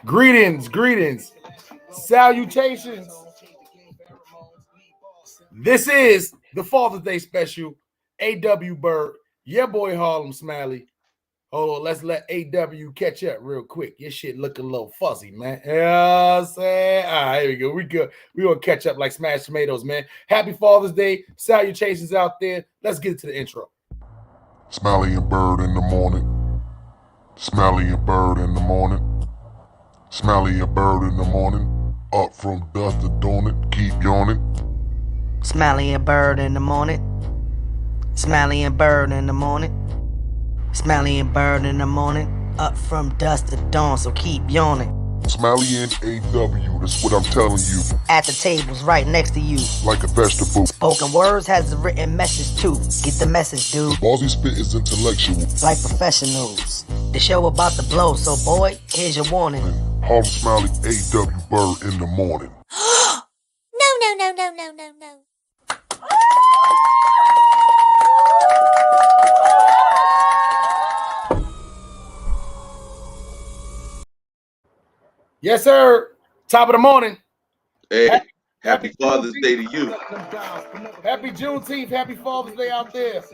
Greetings, salutations. This is the Father's Day special. A.W. Byrd, your boy Harlem Smiley. Hold on, let's let A.W. catch up real quick. Your shit looking a little fuzzy, man. You know what I'm saying? All right, here we go. We good. We gonna catch up like smashed tomatoes, man. Happy Father's Day. Salutations out there. Let's get to the intro. Smiley and Byrd in the morning. Smiley and Byrd in the morning. Smiley and Byrd in the morning. Up from dusk to dawn it, keep yawning. Smiley and Byrd in the morning. Smiley and Byrd in the morning. Smiley and Byrd in the morning. Up from dusk to dawn, so keep yawning. Smiley and AW, that's what I'm telling you. At the tables right next to you. Like a vegetable. Spoken words has a written message too. Get the message, dude. Ballsy spit is intellectual. Like professionals. The show about to blow, so boy, here's your warning. And Harlem Smiley, AW Byrd in the morning. No. Yes, sir. Top of the morning. Hey, happy Father's Day to you. Happy Juneteenth. Happy Father's Day out there.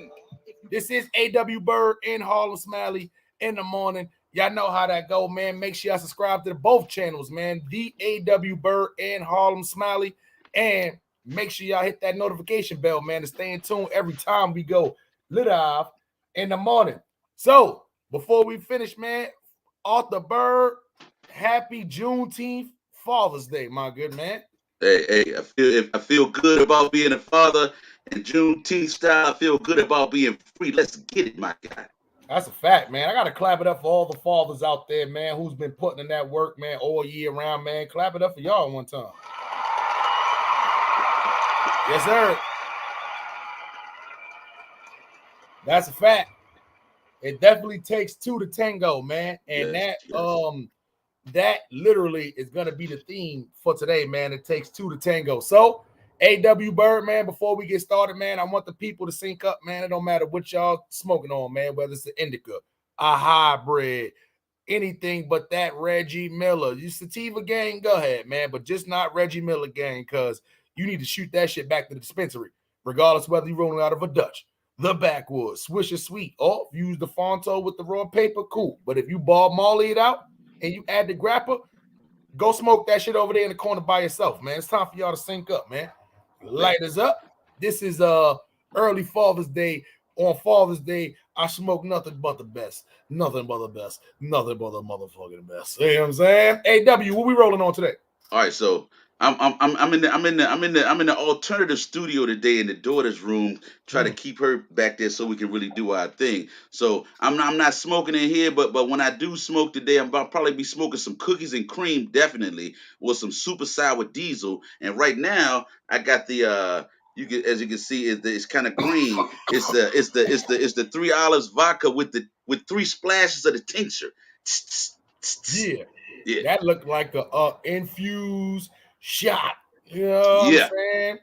This is A.W. Byrd and Harlem Smiley in the morning. Y'all know how that go, man. Make sure y'all subscribe to both channels, man. The A.W. Byrd and Harlem Smiley. And make sure y'all hit that notification bell, man, to stay in tune every time we go live in the morning. So, before we finish, man, Arthur Byrd, happy Juneteenth, Father's Day, my good man. Hey, I feel good about being a father, and Juneteenth style, I feel good about being free. Let's get it, my guy. That's a fact, man. I got to clap it up for all the fathers out there, man, who's been putting in that work, man, all year round, man. Clap it up for y'all one time. Yes, sir. That's a fact. It definitely takes two to tango, man. And Yes. that literally is going to be the theme for today, man. It takes two to tango. So, A.W. Byrd, man, before we get started, man, I want the people to sync up, man. It don't matter what y'all smoking on, man, whether it's an indica, a hybrid, anything but that Reggie Miller. You Sativa Gang, go ahead, man, but just not Reggie Miller Gang, because you need to shoot that shit back to the dispensary, regardless whether you're rolling out of a Dutch, the backwoods, Swisher Sweet, or if you use the Fonto with the raw paper, cool. But if you Bob Marley it out and you add the grapper, go smoke that shit over there in the corner by yourself, man. It's time for y'all to sync up, man. Light us up. This is early Father's Day. On Father's Day, I smoke nothing but the best. Nothing but the best. Nothing but the motherfucking best. You know what I'm saying? AW, what we rolling on today? All right, so I'm in the alternative studio today in the daughter's room, try to keep her back there so we can really do our thing. So I'm not smoking in here, but when I do smoke today, I'll probably be smoking some cookies and cream, definitely, with some super sour diesel. And right now I got the as you can see, it's kind of green. It's the 3 olives vodka with three splashes of the tincture. Yeah. That looked like a infused shot. You know what I'm saying?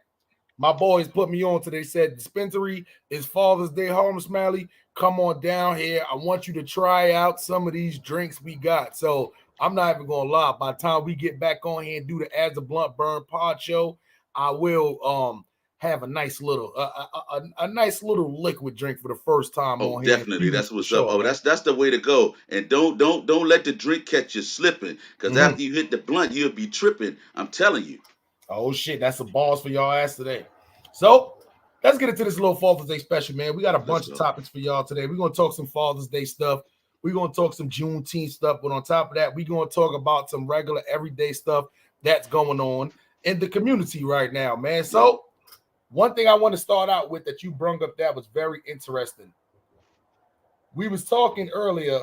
My boys put me on today. Said dispensary is Father's Day. Harlem Smiley, come on down here. I want you to try out some of these drinks we got. So I'm not even gonna lie. By the time we get back on here and do the As a Blunt Burn Pod show, I will have a nice little a nice little liquid drink for the first time on here. Definitely, that's what's up. Oh, that's the way to go. And don't let the drink catch you slipping, because after you hit the blunt, you'll be tripping. I'm telling you. Oh shit, that's some balls for y'all ass today. So let's get into this little Father's Day special, man. We got a bunch of topics for y'all today. We're gonna talk some Father's Day stuff. We're gonna talk some Juneteenth stuff, but on top of that, we're gonna talk about some regular everyday stuff that's going on in the community right now, man. So one thing I want to start out with that you brought up that was very interesting. We was talking earlier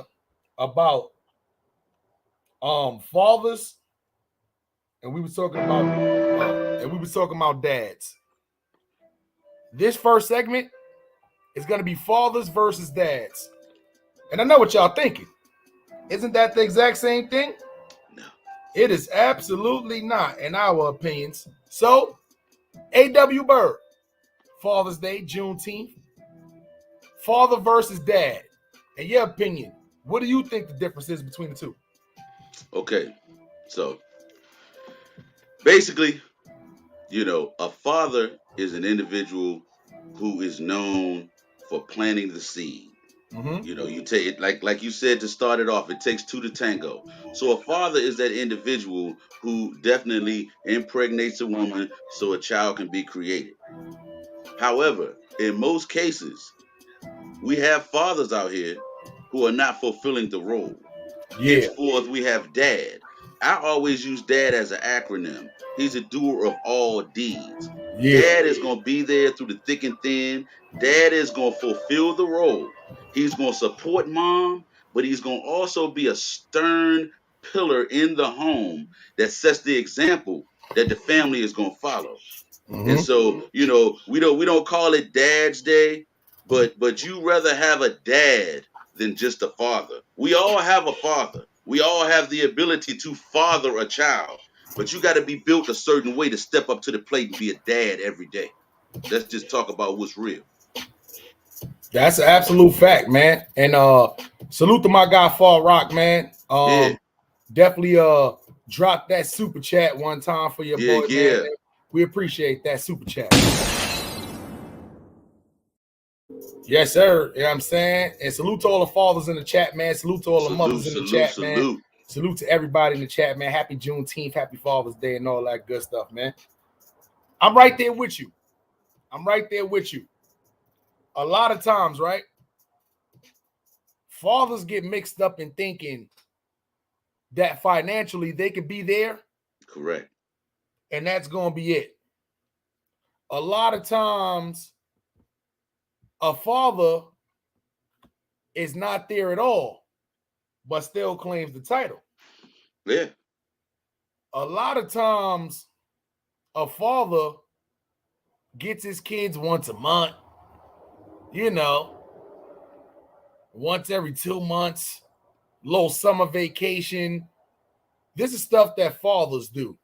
about fathers, and we was talking about dads. This first segment is going to be fathers versus dads. And I know what y'all thinking. Isn't that the exact same thing? No. It is absolutely not, in our opinions. So, A.W. Byrd, Father's Day, Juneteenth, father versus dad. In your opinion, what do you think the difference is between the two? Okay. So basically, a father is an individual who is known for planting the seed. Mm-hmm. You take it like you said to start it off. It takes two to tango. So a father is that individual who definitely impregnates a woman so a child can be created. However, in most cases, we have fathers out here who are not fulfilling the role. Yeah, Henceforth, we have dad. I always use dad as an acronym. He's a doer of all deeds. yeah, Dad is going to be there through the thick and thin. Dad is going to fulfill the role. He's going to support mom, but he's going to also be a stern pillar in the home that sets the example that the family is going to follow. And mm-hmm. so, we don't call it Dad's Day, but you rather have a dad than just a father. We all have a father. We all have the ability to father a child, but you got to be built a certain way to step up to the plate and be a dad every day. Let's just talk about what's real. That's an absolute fact, man. And salute to my guy Fall Rock, man. Yeah, Definitely drop that super chat one time for your yeah, boy, man. yeah. We appreciate that super chat. Yes, sir. You know what I'm saying? And salute to all the fathers in the chat, man. Salute to all the Salute, mothers in the salute, chat, man. salute. Salute to everybody in the chat, man. Happy Juneteenth, happy Father's Day, and all that good stuff, man. I'm right there with you. I'm right there with you. A lot of times, right? Fathers get mixed up in thinking that financially they could be there Correct. and that's going to be it. A lot of times, a father is not there at all, but still claims the title. Yeah. A lot of times, a father gets his kids once a month, once every 2 months, little summer vacation. This is stuff that fathers do.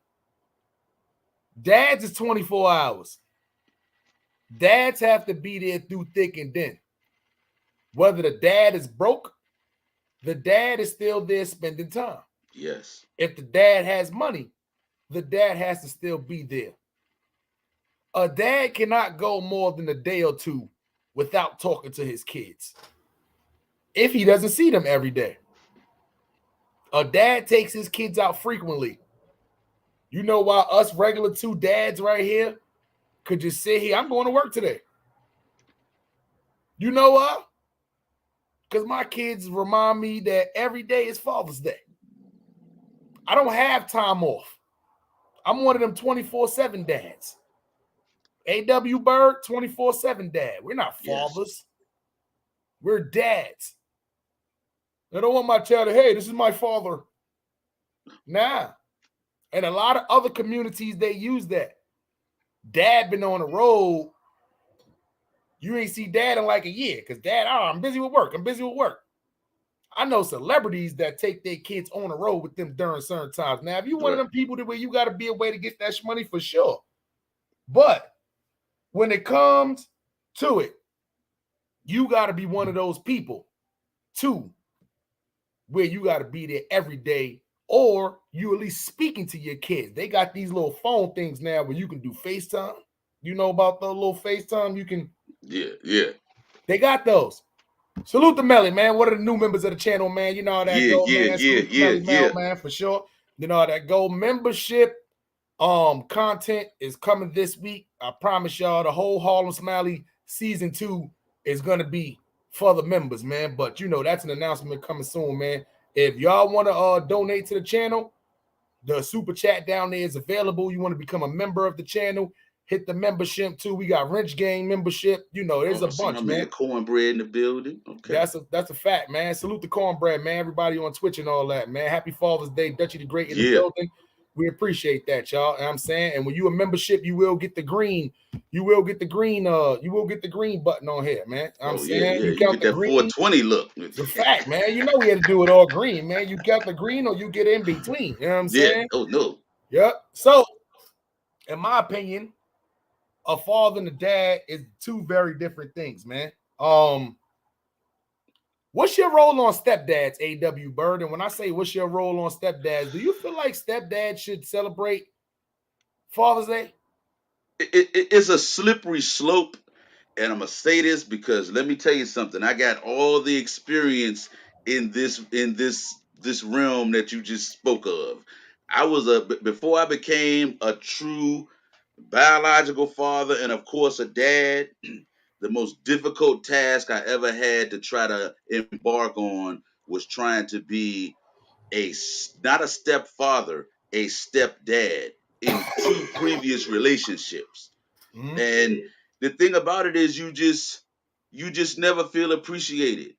Dads is 24 hours. Dads have to be there through thick and thin. Whether the dad is broke, the dad is still there spending time. Yes. If the dad has money, the dad has to still be there. A dad cannot go more than a day or two without talking to his kids if he doesn't see them every day. A dad takes his kids out frequently. You know why us regular two dads right here could just sit here? I'm going to work today. You know what? Because my kids remind me that every day is Father's Day. I don't have time off. I'm one of them 24/7 dads. A.W. Byrd, 24/7 dad. We're not fathers. Yes. We're dads. I don't want my child to, hey, this is my father. Nah. And a lot of other communities, they use that. Dad been on the road. You ain't see dad in like a year because dad, I'm busy with work. I'm busy with work. I know celebrities that take their kids on the road with them during certain times. Now, if you're one of them people that where you got to be a way to get that money for sure. But when it comes to it, you got to be one of those people too, where you got to be there every day, or you at least speaking to your kids. They got these little phone things now where you can do FaceTime. You know about the little FaceTime? You can. Yeah. They got those. Salute to Melly, man. One of the new members of the channel, man. You know how that go, man. Salute to Melly Mel, man, for sure. You know how that go. Membership content is coming this week. I promise y'all the whole Harlem Smiley season 2 is going to be for the members, man. But, that's an announcement coming soon, man. If y'all want to donate to the channel, the super chat down there is available. You want to become a member of the channel, hit the membership too. We got Ysl Gang membership. There's a bunch, man. Cornbread in the building. Okay. That's a fact, man. Salute to Cornbread, man. Everybody on Twitch and all that, man. Happy Father's Day, Dutchy the Great in the building. We appreciate that, y'all. And I'm saying, and when you a membership, you will get the green. You will get the green button on here, man. I'm saying you count get that green, 420 look. It's a fact, man. We had to do it all green, man. You count the green or you get in between. You know what I'm saying? Oh no. Yep. So, in my opinion, a father and a dad is two very different things, man. What What's your role on stepdads, A.W. Byrd? And when I say what's your role on stepdads, do you feel like stepdads should celebrate Father's Day? It's a slippery slope, and I'm gonna say this because let me tell you something. I got all the experience in this realm that you just spoke of. I was before I became a true biological father and of course a dad. The most difficult task I ever had to try to embark on was trying to be not a stepfather, a stepdad in two previous relationships. Mm-hmm. And the thing about it is you just never feel appreciated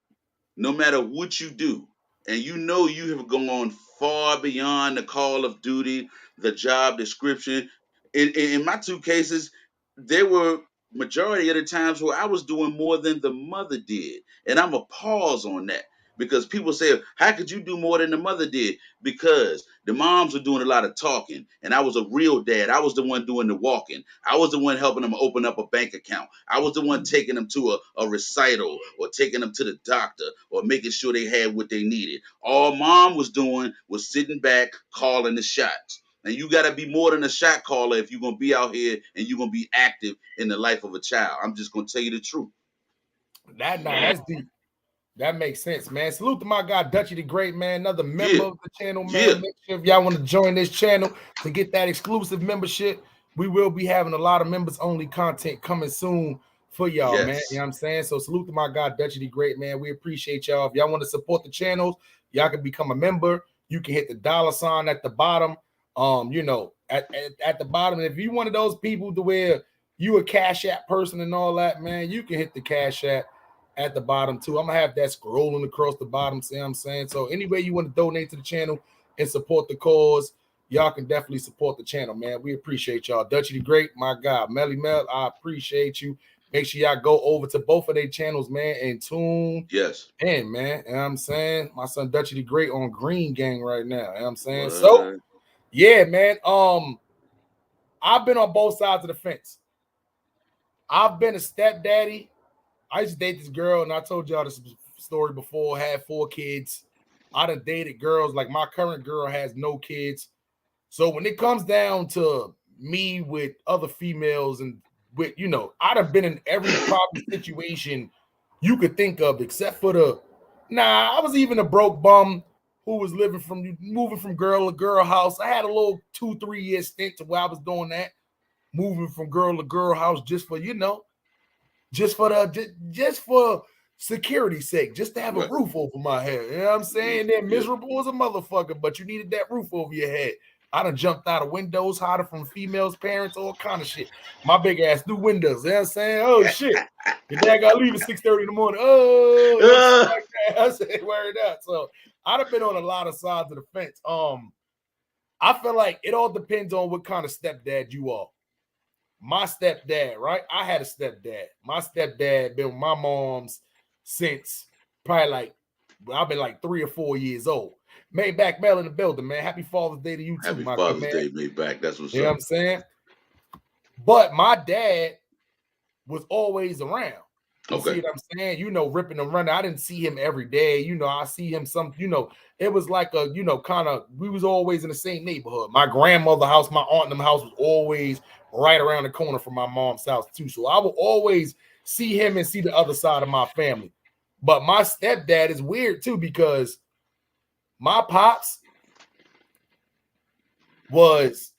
no matter what you do. And you know you have gone far beyond the call of duty, the job description. In my two cases, there were majority of the times where I was doing more than the mother did. And I'm a pause on that because people say, how could you do more than the mother did? Because the moms were doing a lot of talking and I was a real dad. I was the one doing the walking. I was the one helping them open up a bank account. I was the one taking them to a recital or taking them to the doctor or making sure they had what they needed. All mom was doing was sitting back, calling the shots. And you got to be more than a shot caller if you're going to be out here and you're going to be active in the life of a child. I'm just going to tell you the truth. That's deep. That makes sense, man. Salute to my guy, Dutchy the Great, man. Another member Yeah. of the channel, man. Yeah. Make sure if y'all want to join this channel to get that exclusive membership, we will be having a lot of members-only content coming soon for y'all, man. Yes. You know what I'm saying? So salute to my guy, Dutchy the Great, man. We appreciate y'all. If y'all want to support the channels, y'all can become a member. You can hit the $ at the bottom. You know, at the bottom. And if you one of those people to where you a Cash App person and all that, man, you can hit the Cash App at the bottom too. I'm gonna have that scrolling across the bottom. See what I'm saying? So anyway, you want to donate to the channel and support the cause, y'all can definitely support the channel, man. We appreciate y'all. Dutchy the Great, my God, Melly Mel, I appreciate you. Make sure y'all go over to both of their channels, man, and tune Yes. in, man. You know what I'm saying? My son Dutchy the Great on Green Gang right now. You know what I'm saying? What? So yeah, man. I've been on both sides of the fence. I've been a stepdaddy. I used to date this girl, and I told y'all this story before. Had 4 kids. I done dated girls. Like my current girl has no kids. So when it comes down to me with other females and with, you know, I done been in every problem situation you could think of, except for I was even a broke bum who was moving from girl to girl house. I had a little 2-3 year stint to where I was doing that, moving from girl to girl house just for, you know, just for security's sake, just to have a roof over my head. You know what I'm saying? They're miserable as a motherfucker, but you needed that roof over your head. I done jumped out of windows, hiding from females' parents, all kind of shit. My big ass through windows. You know what I'm saying? Oh shit. Your dad got to leave at 6:30 in the morning. Oh, like that. I said, word up. So I'd have been on a lot of sides of the fence. I feel like it all depends on what kind of stepdad you are. My stepdad, right? I had a stepdad. My stepdad been with my mom's since probably like I've been like 3 or 4 years old. Maybach Mel in the building, man. Happy Father's Day to you too, Happy my Father's man. Day, Maybach. That's what's you know up. what I'm saying? But my dad was always around. You see what I'm saying? You know, ripping and running. I didn't see him every day. You know, I see him it was like a, kind of, we was always in the same neighborhood. My grandmother's house, my aunt and them house was always right around the corner from my mom's house too. So I will always see him and see the other side of my family. But my stepdad is weird too, because my pops was,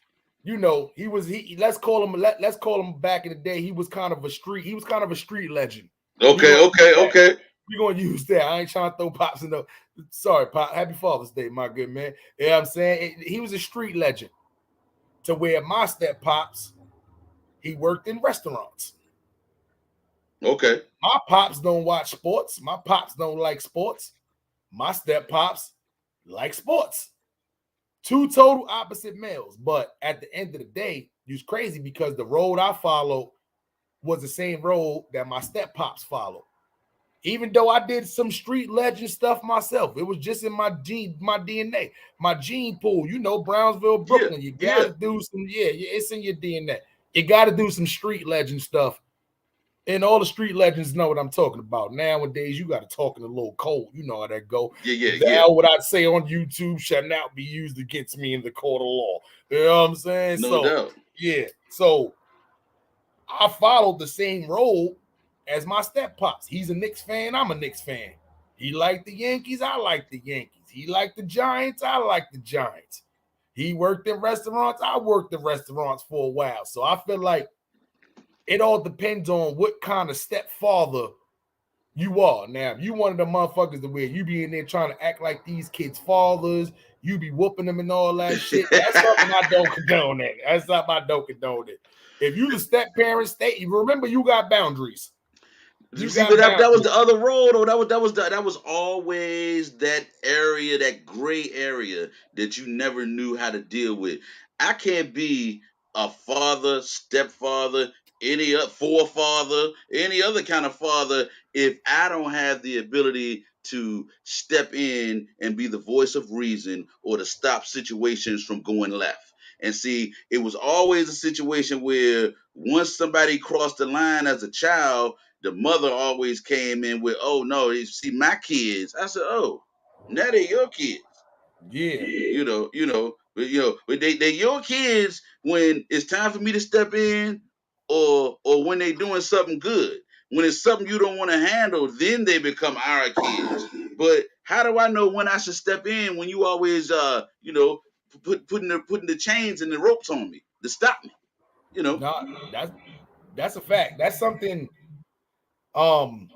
let's call him back in the day. He was kind of a street legend. Okay. We're gonna use that. I ain't trying to throw pops in the. Sorry, Pop. Happy Father's Day, my good man. You know what I'm saying? He was a street legend. To where my step pops, he worked in restaurants. Okay. My pops don't watch sports. My pops don't like sports. My step pops like sports. 2 total opposite males. But at the end of the day, it's crazy because the road I followed was the same road that my step pops followed. Even though I did some street legend stuff myself, it was just in my DNA, my gene pool. You know, Brownsville, Brooklyn. You gotta do some, it's in your DNA. You gotta do some street legend stuff And all the street legends know what I'm talking about. Nowadays, you got to talk in a little cold. You know how that go. Yeah. What I say on YouTube shall not be used against me in the court of law. You know what I'm saying? No doubt. Yeah. So I followed the same role as my step pops. He's a Knicks fan. I'm a Knicks fan. He liked the Yankees. I like the Yankees. He liked the Giants. I like the Giants. He worked in restaurants. I worked in restaurants for a while. So I feel like it all depends on what kind of stepfather you are. Now, if you one of the motherfuckers to where you be in there trying to act like these kids' fathers, you be whooping them and all that shit, that's something I don't condone that. That's something I don't condone it. If you the step parent, remember you got boundaries. You see, but that was the other role, though. That was always that area, that gray area that you never knew how to deal with. I can't be a father, stepfather, any forefather, any other kind of father if I don't have the ability to step in and be the voice of reason or to stop situations from going left. And see, it was always a situation where once somebody crossed the line as a child, the mother always came in with, "Oh no, you see my kids." I said, "Oh, now they're your kids." Yeah. But they're your kids when it's time for me to step in, or when they're doing something good. When it's something you don't want to handle, then they become our kids. But how do I know when I should step in when you always putting the chains and the ropes on me to stop me? No, that's a fact. That's something. I'm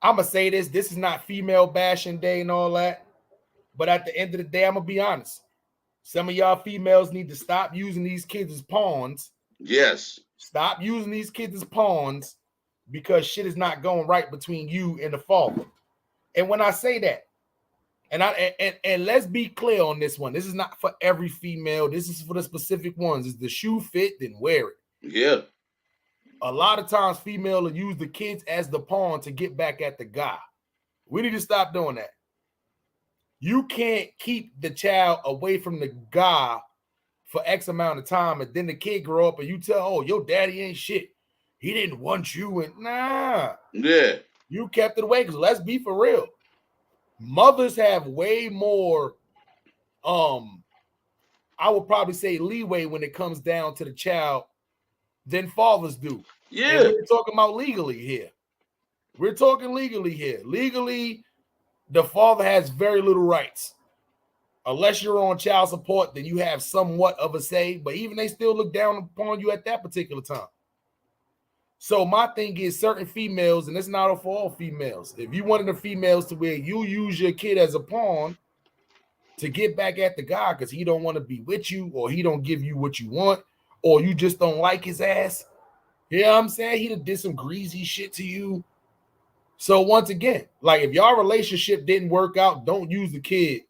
gonna say this. This is not female bashing day and all that. But at the end of the day, I'm gonna be honest. Some of y'all females need to stop using these kids as pawns. Yes. Stop using these kids as pawns because shit is not going right between you and the father. And when I say that, and let's be clear on this one. This is not for every female. This is for the specific ones. Is the shoe fit, then wear it. Yeah. A lot of times female will use the kids as the pawn to get back at the guy. We need to stop doing that. You can't keep the child away from the guy for X amount of time, and then the kid grow up and you tell, "Oh, your daddy ain't shit. He didn't want you." And nah. Yeah. You kept it away, because let's be for real. Mothers have way more, I would probably say, leeway when it comes down to the child than fathers do. Yeah. And we're talking about legally here. We're talking legally here. Legally, the father has very little rights. Unless you're on child support, then you have somewhat of a say, but even they still look down upon you at that particular time. So my thing is, certain females, and it's not for all females, if you wanted the females to where you use your kid as a pawn to get back at the guy because he don't want to be with you, or he don't give you what you want, or you just don't like his ass, you know what I'm saying? He done did some greasy shit to you. So once again, like, if y'all relationship didn't work out, don't use the kid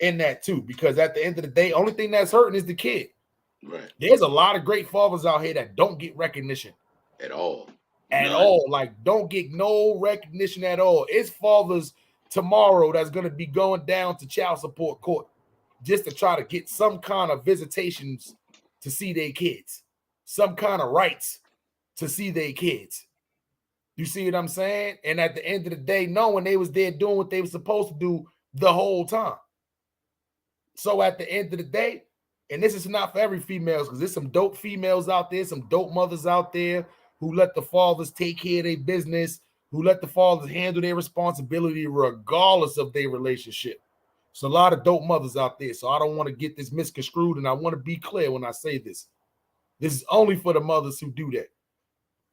in that too, because at the end of the day, only thing that's hurting is the kid. Right. There's a lot of great fathers out here that don't get recognition at all. At all. Like, don't get no recognition at all. It's fathers tomorrow that's going to be going down to child support court just to try to get some kind of visitations to see their kids, some kind of rights to see their kids. You see what I'm saying? And at the end of the day, knowing they was there doing what they were supposed to do the whole time. So at the end of the day, and this is not for every females, because there's some dope females out there, some dope mothers out there who let the fathers take care of their business, who let the fathers handle their responsibility regardless of their relationship. So a lot of dope mothers out there. So I don't want to get this misconstrued, and I want to be clear when I say this. This is only for the mothers who do that.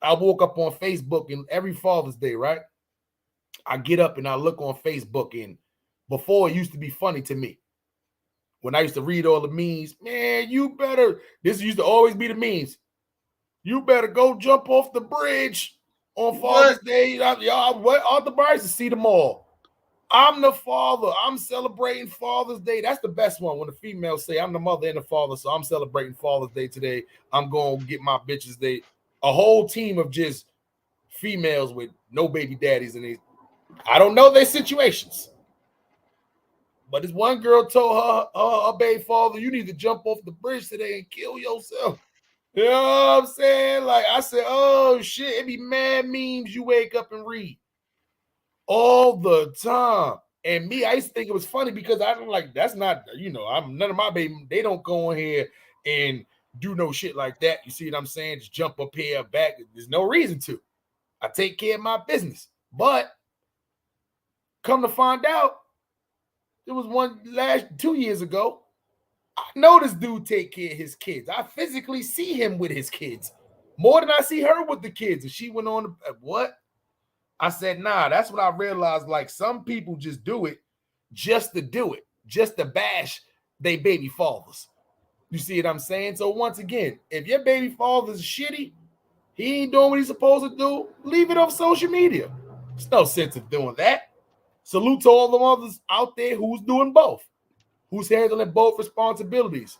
I woke up on Facebook, and every Father's Day, right? I get up and I look on Facebook, and before it used to be funny to me. When I used to read all the memes, man, this used to always be the memes. You better go jump off the bridge on Father's Day. Y'all, Arthur Bryce to see them all. I'm the father. I'm celebrating Father's Day. That's the best one when the females say, I'm the mother and the father, so I'm celebrating Father's Day today. I'm going to get my bitches day. A whole team of just females with no baby daddies in these. I don't know their situations. But this one girl told her baby father, you need to jump off the bridge today and kill yourself. You know what I'm saying? Like I said, oh shit, it be mad memes you wake up and read all the time. And me, I used to think it was funny because I don't like that's not, I'm none of my baby, they don't go in here and do no shit like that. You see what I'm saying? Just jump up here back. There's no reason to. I take care of my business. But come to find out, there was one 2 years ago. I know this dude take care of his kids. I physically see him with his kids more than I see her with the kids. And she went on, what? I said, nah, that's what I realized. Like some people just do it just to do it, just to bash they baby fathers. You see what I'm saying? So once again, if your baby father's shitty, he ain't doing what he's supposed to do, leave it off social media. There's no sense of doing that. Salute to all the mothers out there who's doing both, who's handling both responsibilities.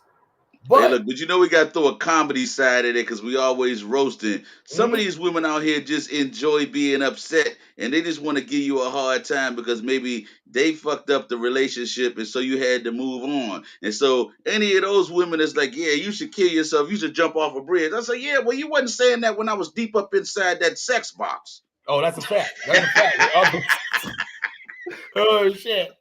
Hey, look, but we got to throw a comedy side of it because we always roasting. Some of these women out here just enjoy being upset and they just want to give you a hard time because maybe they fucked up the relationship and so you had to move on. And so any of those women is like, yeah, you should kill yourself. You should jump off a bridge. I say, yeah, well, you wasn't saying that when I was deep up inside that sex box. Oh, that's a fact. That's a fact. Oh, shit.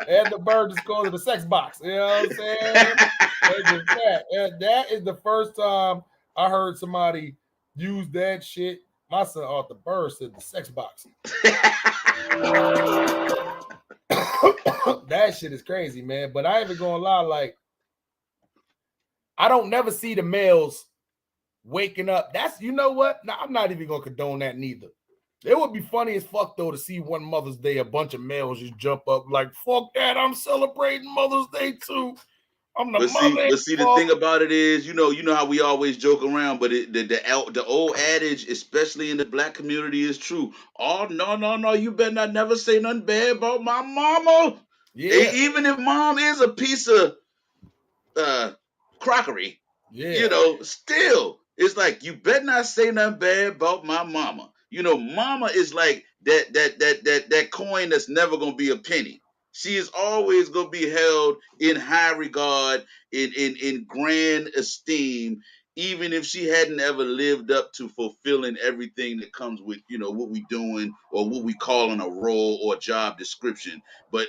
And the Byrd just goes to the sex box. You know what I'm saying? That's a fact. And that is the first time I heard somebody use that shit. My son Arthur Byrd said the sex box. That shit is crazy, man. But I ain't even gonna lie, like, I don't never see the males waking up. That's, you know what? Nah, I'm not even gonna condone that neither. It would be funny as fuck though to see one Mother's Day, a bunch of males just jump up like, fuck that, I'm celebrating Mother's Day too. I'm the mother. But see, the thing about it is, you know how we always joke around, but the old adage, especially in the black community, is true. Oh no, you better not never say nothing bad about my mama. Yeah. Even if mom is a piece of crockery, still, it's like you better not say nothing bad about my mama. Mama is like that coin that's never gonna be a penny. She is always gonna be held in high regard, in grand esteem, even if she hadn't ever lived up to fulfilling everything that comes with what we doing or what we calling a role or job description. But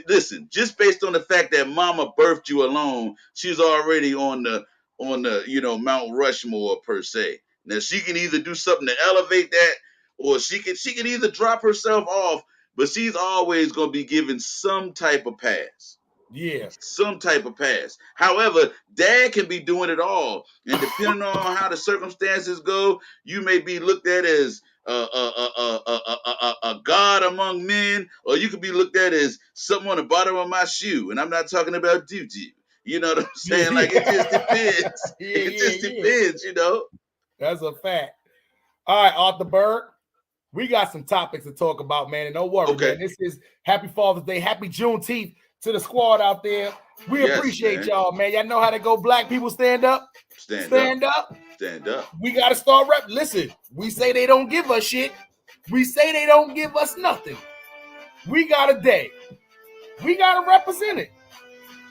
listen, just based on the fact that mama birthed you alone, she's already on the Mount Rushmore per se. Now she can either do something to elevate that, or she can either drop herself off, but she's always gonna be given some type of pass. Yeah. Some type of pass. However, dad can be doing it all. And depending on how the circumstances go, you may be looked at as a god among men, or you could be looked at as something on the bottom of my shoe. And I'm not talking about doo-doo. You know what I'm saying? Like, it just depends. It just depends, That's a fact. All right, Arthur Byrd. We got some topics to talk about, man. And don't worry, man. This is Happy Father's Day. Happy Juneteenth to the squad out there. We appreciate y'all, man. Y'all know how to go. Black people stand up. Stand up. We got to start rep. Listen, we say they don't give us shit. We say they don't give us nothing. We got a day. We got to represent it.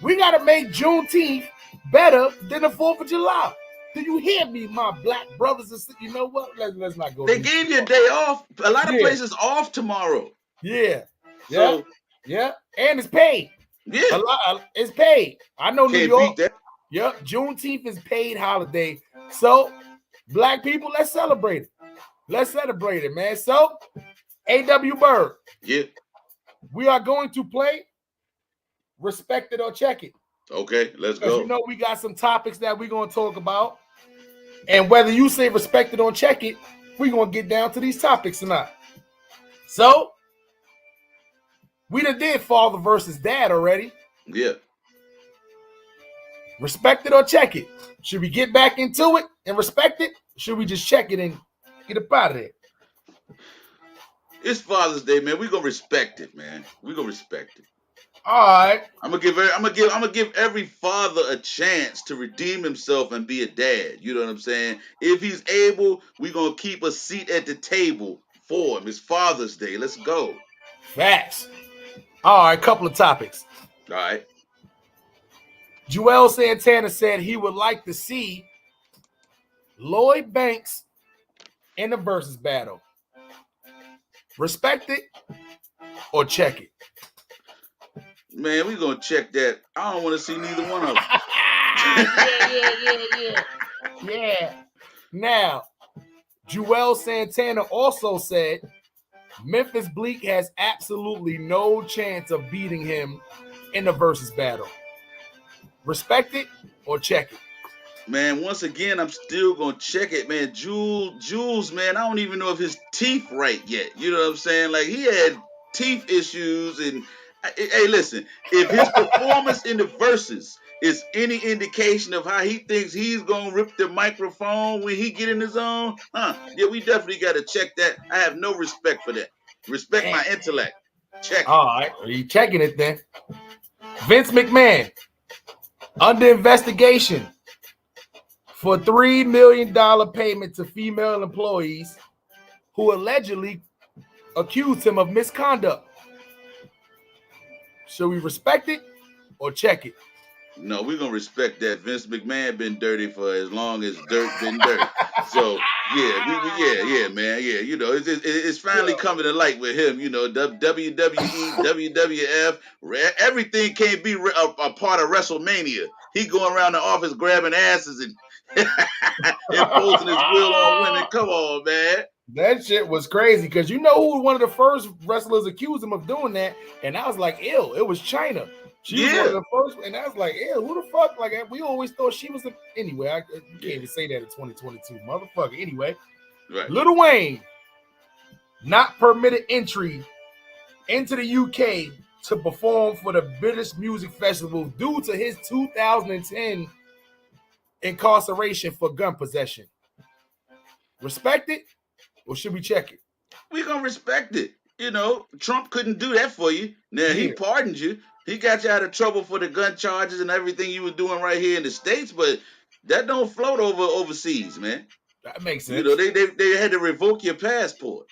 We got to make Juneteenth better than the 4th of July. Do you hear me, my black brothers and sisters? You know what? Let's not go. They gave you a day off. A lot of places off tomorrow. Yeah. So, yeah. And it's paid. Yeah. It's paid. I know Can't New York. beat that. Yep. Juneteenth is paid holiday. So, black people, let's celebrate it. Let's celebrate it, man. So, A.W. Byrd. Yeah. We are going to play Respect It or Check It. Okay, let's go. You know we got some topics that we're going to talk about. And whether you say respect it or check it, we're going to get down to these topics tonight. So, we done did father versus dad already. Yeah. Respect it or check it. Should we get back into it and respect it? Should we just check it and get up out of there? It's Father's Day, man. We're going to respect it, man. We're going to respect it. All right. I'm gonna give every father a chance to redeem himself and be a dad. You know what I'm saying? If he's able, we're gonna keep a seat at the table for him. It's Father's Day. Let's go. Facts. All right, couple of topics. All right. Joel Santana said he would like to see Lloyd Banks in the versus battle. Respect it or check it? Man, we gonna check that. I don't want to see neither one of them. Yeah. Now, Joel Santana also said Memphis Bleak has absolutely no chance of beating him in the versus battle. Respect it or check it? Man, once again, I'm still gonna check it, man. Jules, man, I don't even know if his teeth right yet. You know what I'm saying? Like he had teeth issues, and hey, listen, if his performance in the verses is any indication of how he thinks he's gonna rip the microphone when he get in his zone, yeah, we definitely got to check that. I have no respect for that. Respect Damn. my intellect. Check it. All right, are you checking it then? Vince McMahon under investigation for $3 million payment to female employees who allegedly accused him of misconduct. Should we respect it or check it? No, we're gonna respect that. Vince McMahon been dirty for as long as dirt been dirt. So yeah, yeah, man, yeah. You know, it's finally coming to light with him. You know, WWE, WWF, everything can't be a part of WrestleMania. He going around the office grabbing asses and imposing his will on women. Come on, man. That shit was crazy because you know who one of the first wrestlers accused him of doing that, and I was like, ew, it was China. She was one of the first, and I was like, ew, who the fuck? Like we always thought she was anyway. You can't even say that in 2022, motherfucker. Anyway, right. Lil Wayne not permitted entry into the UK to perform for the British Music Festival due to his 2010 incarceration for gun possession. Respect it, or should we check it? We gonna respect it. You know, Trump couldn't do that for you. Now he pardoned you. He got you out of trouble for the gun charges and everything you were doing right here in the States, but that don't float overseas, man. That makes sense. You know, they had to revoke your passport.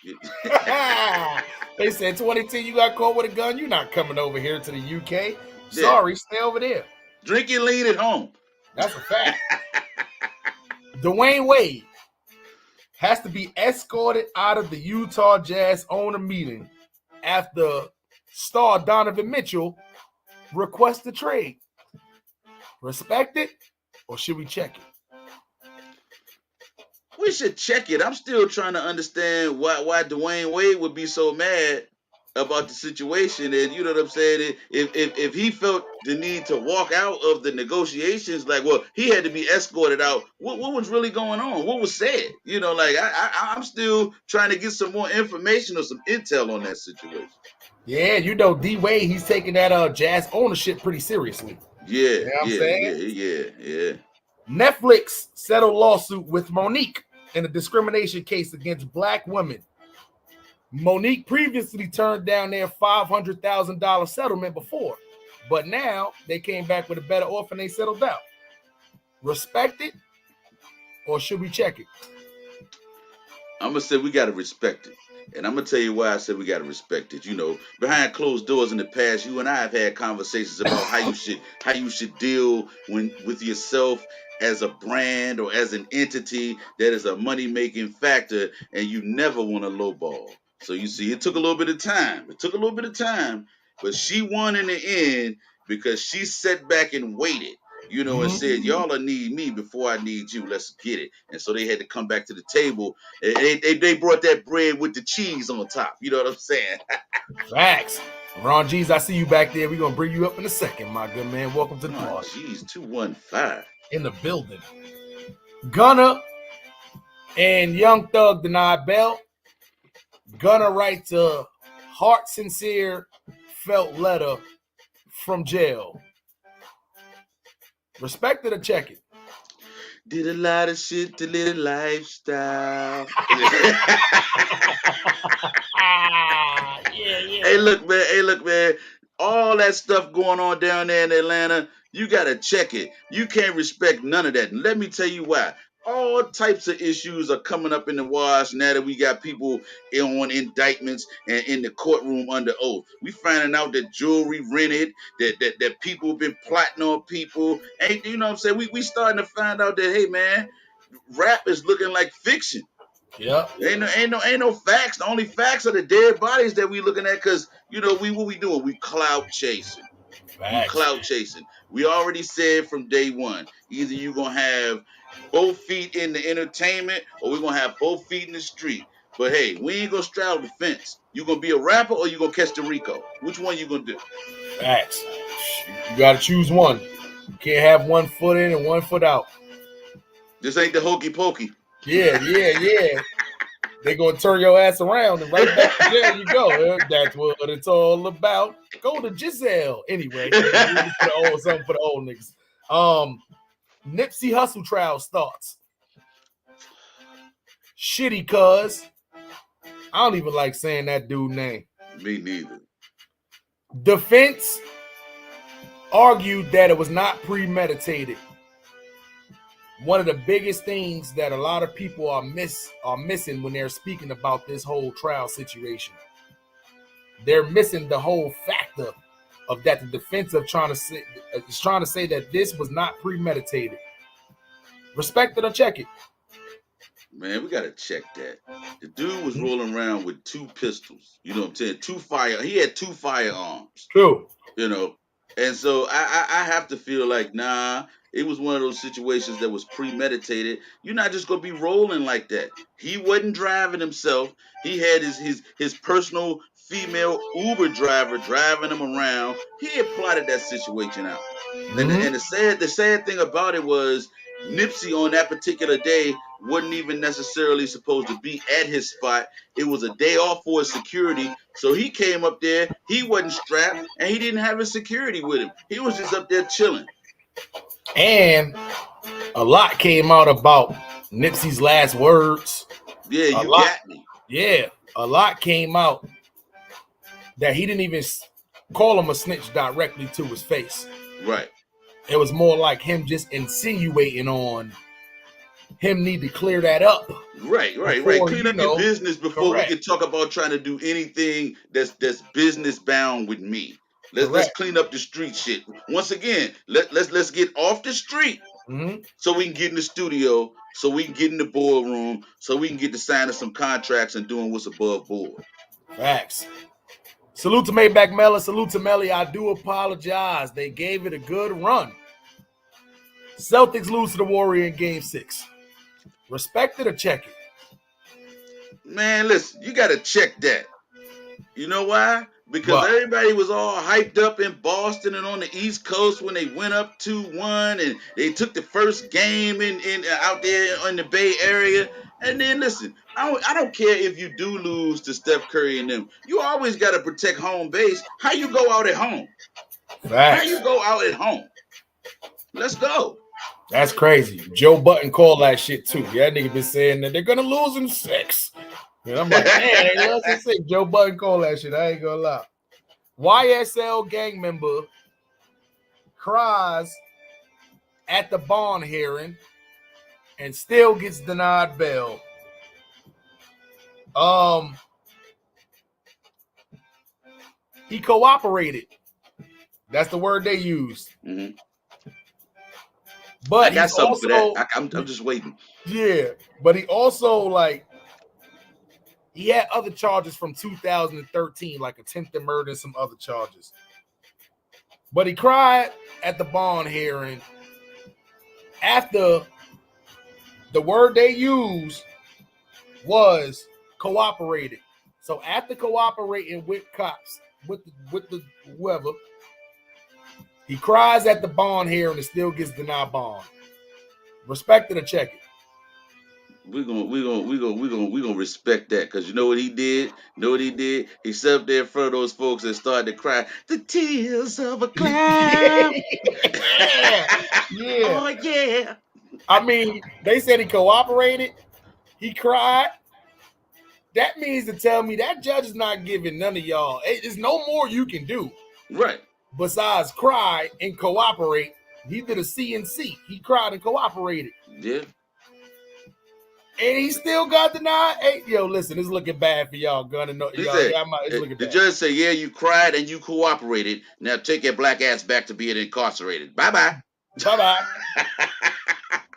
They said 2010 you got caught with a gun, you're not coming over here to the UK. Sorry, stay over there. Drink your lean at home. That's a fact. Dwayne Wade has to be escorted out of the Utah Jazz owner meeting after star Donovan Mitchell requests a trade. Respect it, or should we check it? We should check it. I'm still trying to understand why Dwayne Wade would be so mad about the situation, and you know what I'm saying. If he felt the need to walk out of the negotiations, like, well, he had to be escorted out. What was really going on? What was said? You know, like I'm still trying to get some more information or some intel on that situation. Yeah, you know, D Wade, he's taking that Jazz ownership pretty seriously. Yeah, you know what I'm saying? Yeah. Netflix settled lawsuit with Monique in a discrimination case against black women. Monique previously turned down their $500,000 settlement before, but now they came back with a better offer and they settled out. Respect it, or should we check it? I'm gonna say we gotta respect it, and I'm gonna tell you why I said we gotta respect it. You know, behind closed doors in the past, you and I have had conversations about how you should deal with yourself as a brand or as an entity that is a money making factor, and you never want to lowball. So you see, it took a little bit of time. But she won in the end because she sat back and waited, you know, and said, y'all will need me before I need you. Let's get it. And so they had to come back to the table. And they brought that bread with the cheese on top. You know what I'm saying? Facts. Ron G's, I see you back there. We're going to bring you up in a second, my good man. Welcome to the party. Jeez, 215. In the building. Gunna and Young Thug denied bail. Gunna writes a heart sincere felt letter from jail. Respect it or check it? Did a lot of shit to live a lifestyle. Yeah. Hey, look, man. All that stuff going on down there in Atlanta, you got to check it. You can't respect none of that. And let me tell you why. All types of issues are coming up in the wash now that we got people on indictments and in the courtroom under oath. We finding out that jewelry rented, that people been plotting on people. And you know what I'm saying? We starting to find out that, hey, man, rap is looking like fiction. Yep. Ain't no facts. The only facts are the dead bodies that we looking at, because what we doing? We clout chasing. We Facts. clout chasing. We already said from day one, either you're gonna have both feet in the entertainment or we're gonna have both feet in the street. But hey, we ain't gonna straddle the fence. You gonna be a rapper or you gonna catch the Rico? Which one you gonna do? Facts. You gotta choose one. You can't have one foot in and one foot out. This ain't the hokey pokey. Yeah. They gonna turn your ass around and right back to jail you go. That's what it's all about. Go to Giselle. Anyway, something for the old niggas. Nipsey Hussle trials thoughts. Shitty cuz. I don't even like saying that dude name. Me neither. Defense argued that it was not premeditated. One of the biggest things that a lot of people are missing when they're speaking about this whole trial situation. They're missing the whole factor of that the defense is trying to say that this was not premeditated. Respect it or check it. Man, we gotta check that. The dude was rolling around with 2 pistols. You know what I'm saying? He had 2 firearms. True. And so I have to feel like, nah, it was one of those situations that was premeditated. You're not just gonna be rolling like that. He wasn't driving himself. He had his personal female Uber driver driving him around. He had plotted that situation out. And the sad thing about it was Nipsey on that particular day wasn't even necessarily supposed to be at his spot. It was a day off for his security. So he came up there, he wasn't strapped, and he didn't have his security with him. He was just up there chilling. And a lot came out about Nipsey's last words. Yeah, you got me. Yeah, a lot came out that he didn't even call him a snitch directly to his face. Right. It was more like him just insinuating on him need to clear that up. Right. Clean up your business before we can talk about trying to do anything that's business bound with me. Let's clean up the street shit. Once again, let's get off the street so we can get in the studio, so we can get in the boardroom, so we can get to signing some contracts and doing what's above board. Facts. Salute to Maybach Mella. Salute to Melly. I do apologize. They gave it a good run. Celtics lose to the Warriors in Game 6. Respect it or check it? Man, listen, you got to check that. You know why? Because everybody was all hyped up in Boston and on the East Coast when they went up 2-1 and they took the first game in out there in the Bay Area. And then listen, I don't care if you do lose to Steph Curry and them. You always got to protect home base. How you go out at home? Facts. How you go out at home? Let's go. That's crazy. Joe Button called that shit too. Yeah, that nigga been saying that they're gonna lose in 6. And I'm like, man, they lost in 6. Joe Button called that shit. I ain't gonna lie. Ysl Gang member cries at the bond hearing and still gets denied bail. He cooperated. That's the word they used. Mm-hmm. But I got something for that. I'm just waiting. Yeah, but he also he had other charges from 2013, like attempted murder and some other charges. But he cried at the bond hearing after the word they used was cooperated. So after cooperating with cops, with the whoever, he cries at the bond hearing and still gets denied bond. Respect it or check it. We're gonna respect that, because you know what he did? He sat up there in front of those folks and started to cry. The tears of a clown. Yeah. Oh yeah. I mean, they said he cooperated. He cried. That means to tell me that judge is not giving none of y'all. There's no more you can do. Right. Besides cry and cooperate. He did a CNC. He cried and cooperated. Yeah. And he still got denied. Hey, yo, listen, it's looking bad for y'all. The judge said, yeah, you cried and you cooperated. Now take your black ass back to being incarcerated. Bye-bye. Bye-bye.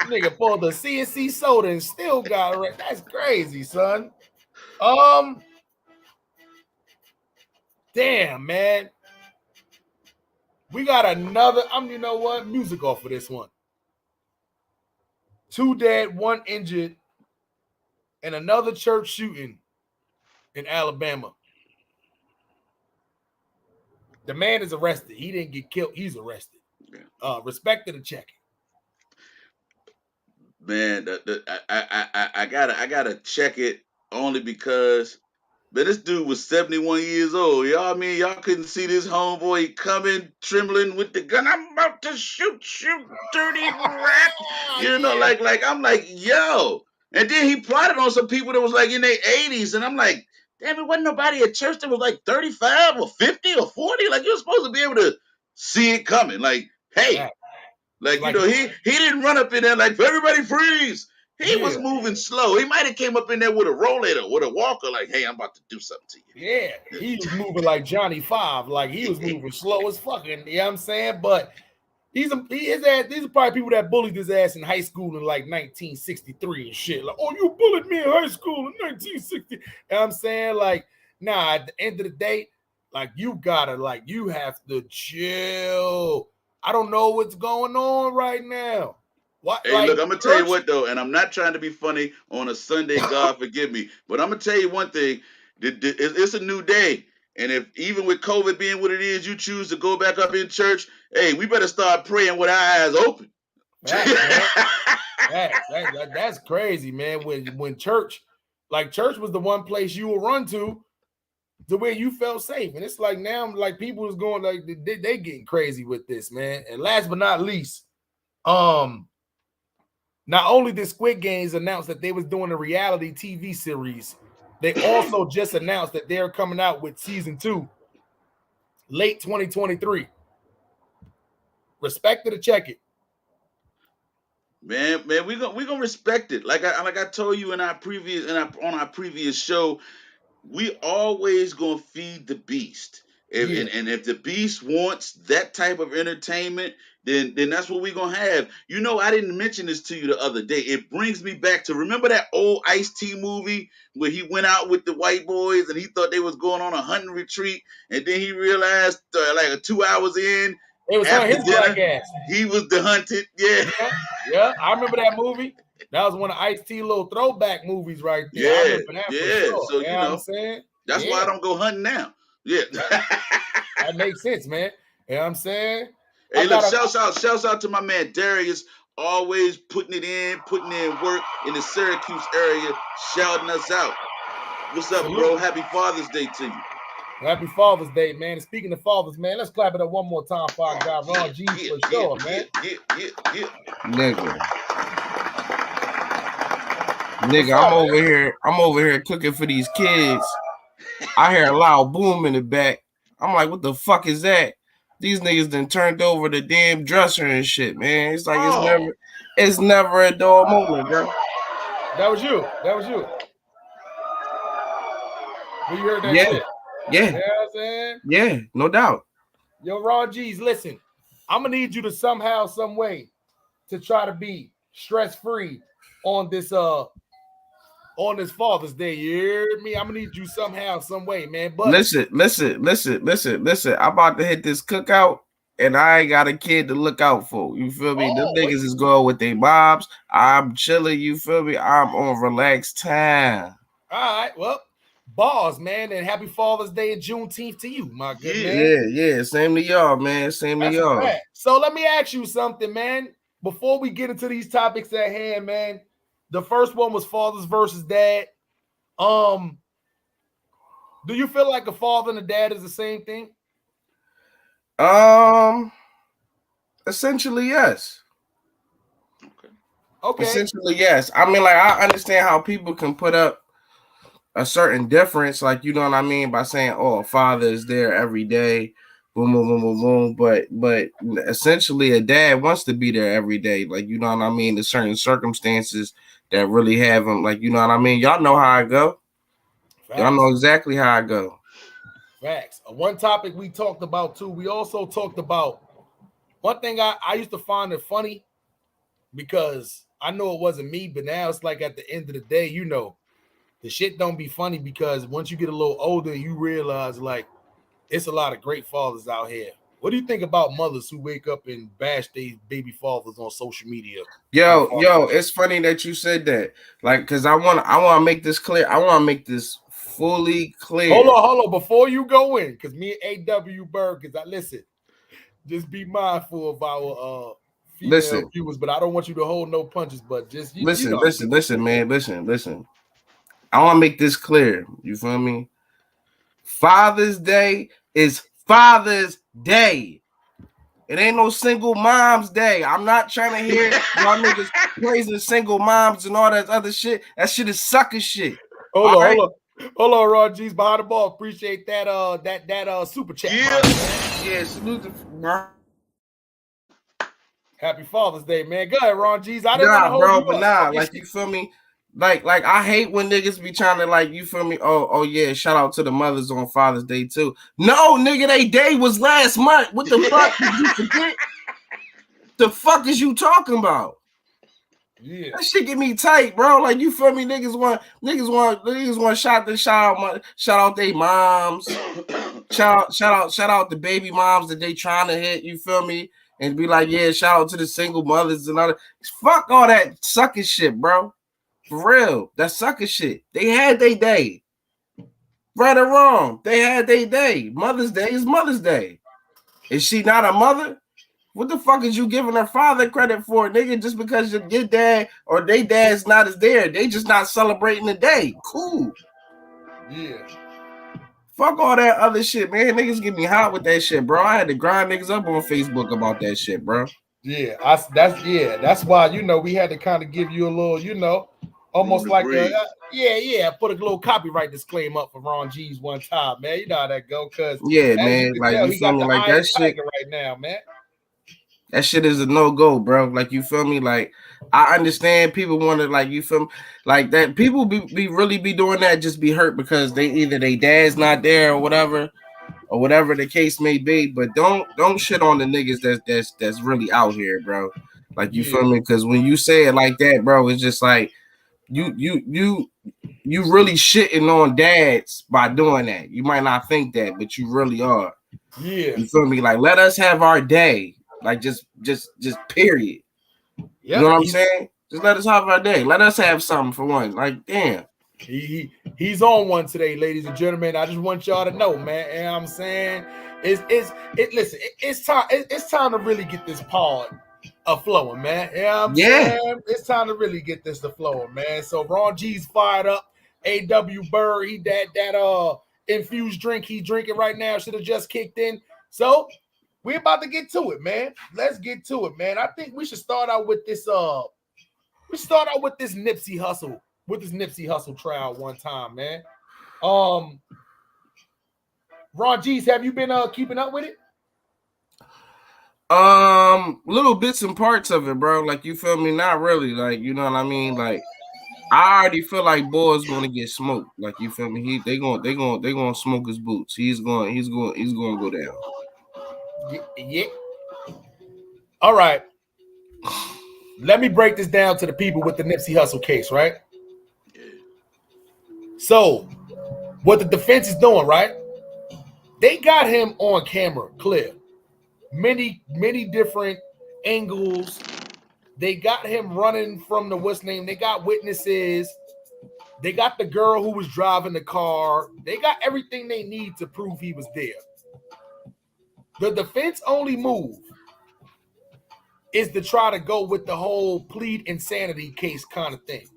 Nigga pulled the CNC soda and still got it. That's crazy, son. Damn, man. We got another. You know what? Music off for this one. 2 dead, 1 injured, and another church shooting in Alabama. The man is arrested. He didn't get killed. He's arrested. Yeah. Respect to the check. Man, I gotta check it only because, man, this dude was 71 years old. Y'all mean y'all couldn't see this homeboy coming, trembling with the gun. I'm about to shoot you, dirty rat. You know, like I'm like, yo. And then he plotted on some people that was like in their 80s, and I'm like, damn, it wasn't nobody at church that was like 35 or 50 or 40. Like, you're supposed to be able to see it coming. Like, hey. Yeah. Like, you know, he didn't run up in there like, everybody freeze. He was moving slow. He might have came up in there with a rollator, with a walker, like, hey, I'm about to do something to you. Yeah, he was moving like Johnny Five. Like, he was moving slow as fucking, you know what I'm saying? But these are probably people that bullied his ass in high school in like 1963 and shit. Like, oh, you bullied me in high school in 1960. You know what I'm saying? Like, nah, at the end of the day, like, you have to chill. I don't know what's going on right now. What? Hey, like, look, I'm going to tell you what, though, and I'm not trying to be funny on a Sunday, God forgive me, but I'm going to tell you one thing. It's a new day, and if even with COVID being what it is, you choose to go back up in church, hey, we better start praying with our eyes open. That's crazy, man. When church was the one place you would run to where you felt safe. And it's like now, like, people is going, like, they getting crazy with this, man. And last but not least, not only did Squid Games announce that they was doing a reality TV series, they also just announced that they're coming out with season 2 late 2023. Respect to check it. Man, we gonna respect it. Like I told you on our previous show, we always gonna feed the beast. And if the beast wants that type of entertainment, then that's what we're gonna have. You know, I didn't mention this to you the other day. It brings me back to, remember that old Ice-T movie where he went out with the white boys and he thought they was going on a hunting retreat, and then he realized like 2 hours in, it was after his black ass. He was the hunted. Yeah, I remember that movie. That was one of Ice-T little throwback movies right there. I remember that for sure. So, you know what I'm saying? That's why I don't go hunting now. Yeah. That makes sense, man. You know what I'm saying? Hey, look, shouts out to my man Darius, always putting in work in the Syracuse area, shouting us out. What's up, bro? Happy Father's Day to you. Happy Father's Day, man. And speaking of fathers, man, let's clap it up one more time for our guy Ron G for sure, man. Nigga, I'm over here cooking for these kids. I hear a loud boom in the back. I'm like, what the fuck is that? These niggas done turned over the damn dresser and shit, man. It's like it's never a dull moment, bro. That was you. You heard that shit? Yeah. You know what I'm saying? Yeah, no doubt. Yo, Ron G's, listen, I'm gonna need you to somehow, some way, to try to be stress-free on this Father's Day. You hear me? I'm gonna need you somehow, some way, man. But listen. I'm about to hit this cookout, and I ain't got a kid to look out for. You feel me? Them niggas is going with their moms. I'm chilling. You feel me? I'm on relaxed time. All right. Well, bars, man, and happy Father's Day and Juneteenth to you, my good man. Yeah. Same to y'all, man. Same to y'all. So let me ask you something, man. Before we get into these topics at hand, man. The first one was fathers versus dad. Do you feel like a father and a dad is the same thing? Essentially, yes. Okay. Essentially, yes. I mean, like, I understand how people can put up a certain difference, like, you know what I mean, by saying, oh, a father is there every day, boom, boom, boom, boom, boom. But essentially, a dad wants to be there every day. Like, you know what I mean? There's certain circumstances that really have him, like, you know what I mean? Y'all know how I go. Facts. Y'all know exactly how I go. Facts. One topic we talked about, too, we also talked about one thing I used to find it funny because I know it wasn't me, but now it's like at the end of the day, you know, the shit don't be funny because once you get a little older, you realize like it's a lot of great fathers out here. What do you think about mothers who wake up and bash their baby fathers on social media? Yo, it's funny that you said that. Like, because I want to make this clear. I want to make this fully clear. Hold on. Before you go in, because me and AW Byrd, because I listen, just be mindful of our female viewers, but I don't want you to hold no punches, but just listen, you know. listen, man. Listen. I want to make this clear. You feel me? Father's Day is Father's Day. It ain't no single mom's day. I'm not trying to hear y'all niggas praising single moms and all that other shit. That shit is sucker shit. Hold on, Ron G's behind the ball. Appreciate that that super chat. Yeah, salute the Happy Father's Day, man. Go ahead, Ron G's. I didn't want to hold bro, you but up. like you feel me? Like I hate when niggas be trying to like, you feel me? Oh yeah, shout out to the mothers on Father's Day too. No, nigga, they day was last month. What the fuck did you forget? The fuck is you talking about? Yeah, that shit get me tight, bro. Like, you feel me? Niggas want shout out their moms. shout out the baby moms that they trying to hit. You feel me? And be like, yeah, shout out to the single mothers and all that. Fuck all that sucker shit, bro. For real, that sucker shit. They had their day. Right or wrong, they had their day. Mother's Day is Mother's Day. Is she not a mother? What the fuck is you giving her father credit for, nigga? Just because your dad or they dad's not as there, they just not celebrating the day. Cool. Yeah. Fuck all that other shit, man. Niggas get me hot with that shit, bro. I had to grind niggas up on Facebook about that shit, bro. Yeah, that's why, you know, we had to kind of give you a little, you know, almost like put a little copyright disclaimer up for Ron G's one time, man. You know how that go, cause man, like you feel me, like that shit right now, man. That shit is a no-go, bro. Like, you feel me? Like, I understand people want to, like, you feel me? Like, that people be really be doing that, just be hurt because they dad's not there or whatever the case may be. But don't shit on the niggas that's really out here, bro. Like, you feel me? Because when you say it like that, bro, it's just like you really shitting on dads by doing that. You might not think that, but you really are. Yeah. You feel me? Like, let us have our day. Like, just period. Yep. You know what I'm saying? Just let us have our day. Let us have something for once. Like, damn. He's on one today, ladies and gentlemen. I just want y'all to know, man. You know what I'm saying? It's time to really get this pod flowing, man. You know what I'm saying? It's time to really get this flowing, man. So Ron G's fired up. AW Byrd, he that infused drink he drinking right now should have just kicked in. So we're about to get to it, man. Let's get to it, man. I think we should start out with this. This Nipsey Hussle trial one time, man. Ron G's, have you been keeping up with it? Little bits and parts of it, bro. Like, you feel me? Not really. Like, you know what I mean? Like, I already feel like boy's gonna get smoked. Like, you feel me? They gonna smoke his boots. He's gonna go down. Yeah. All right. Let me break this down to the people with the Nipsey Hussle case, right? So, what the defense is doing, right? They got him on camera, clear. Many different angles. They got him running from the what's name. They got witnesses. They got the girl who was driving the car. They got everything they need to prove he was there. The defense only move is to try to go with the whole plead insanity case kind of thing.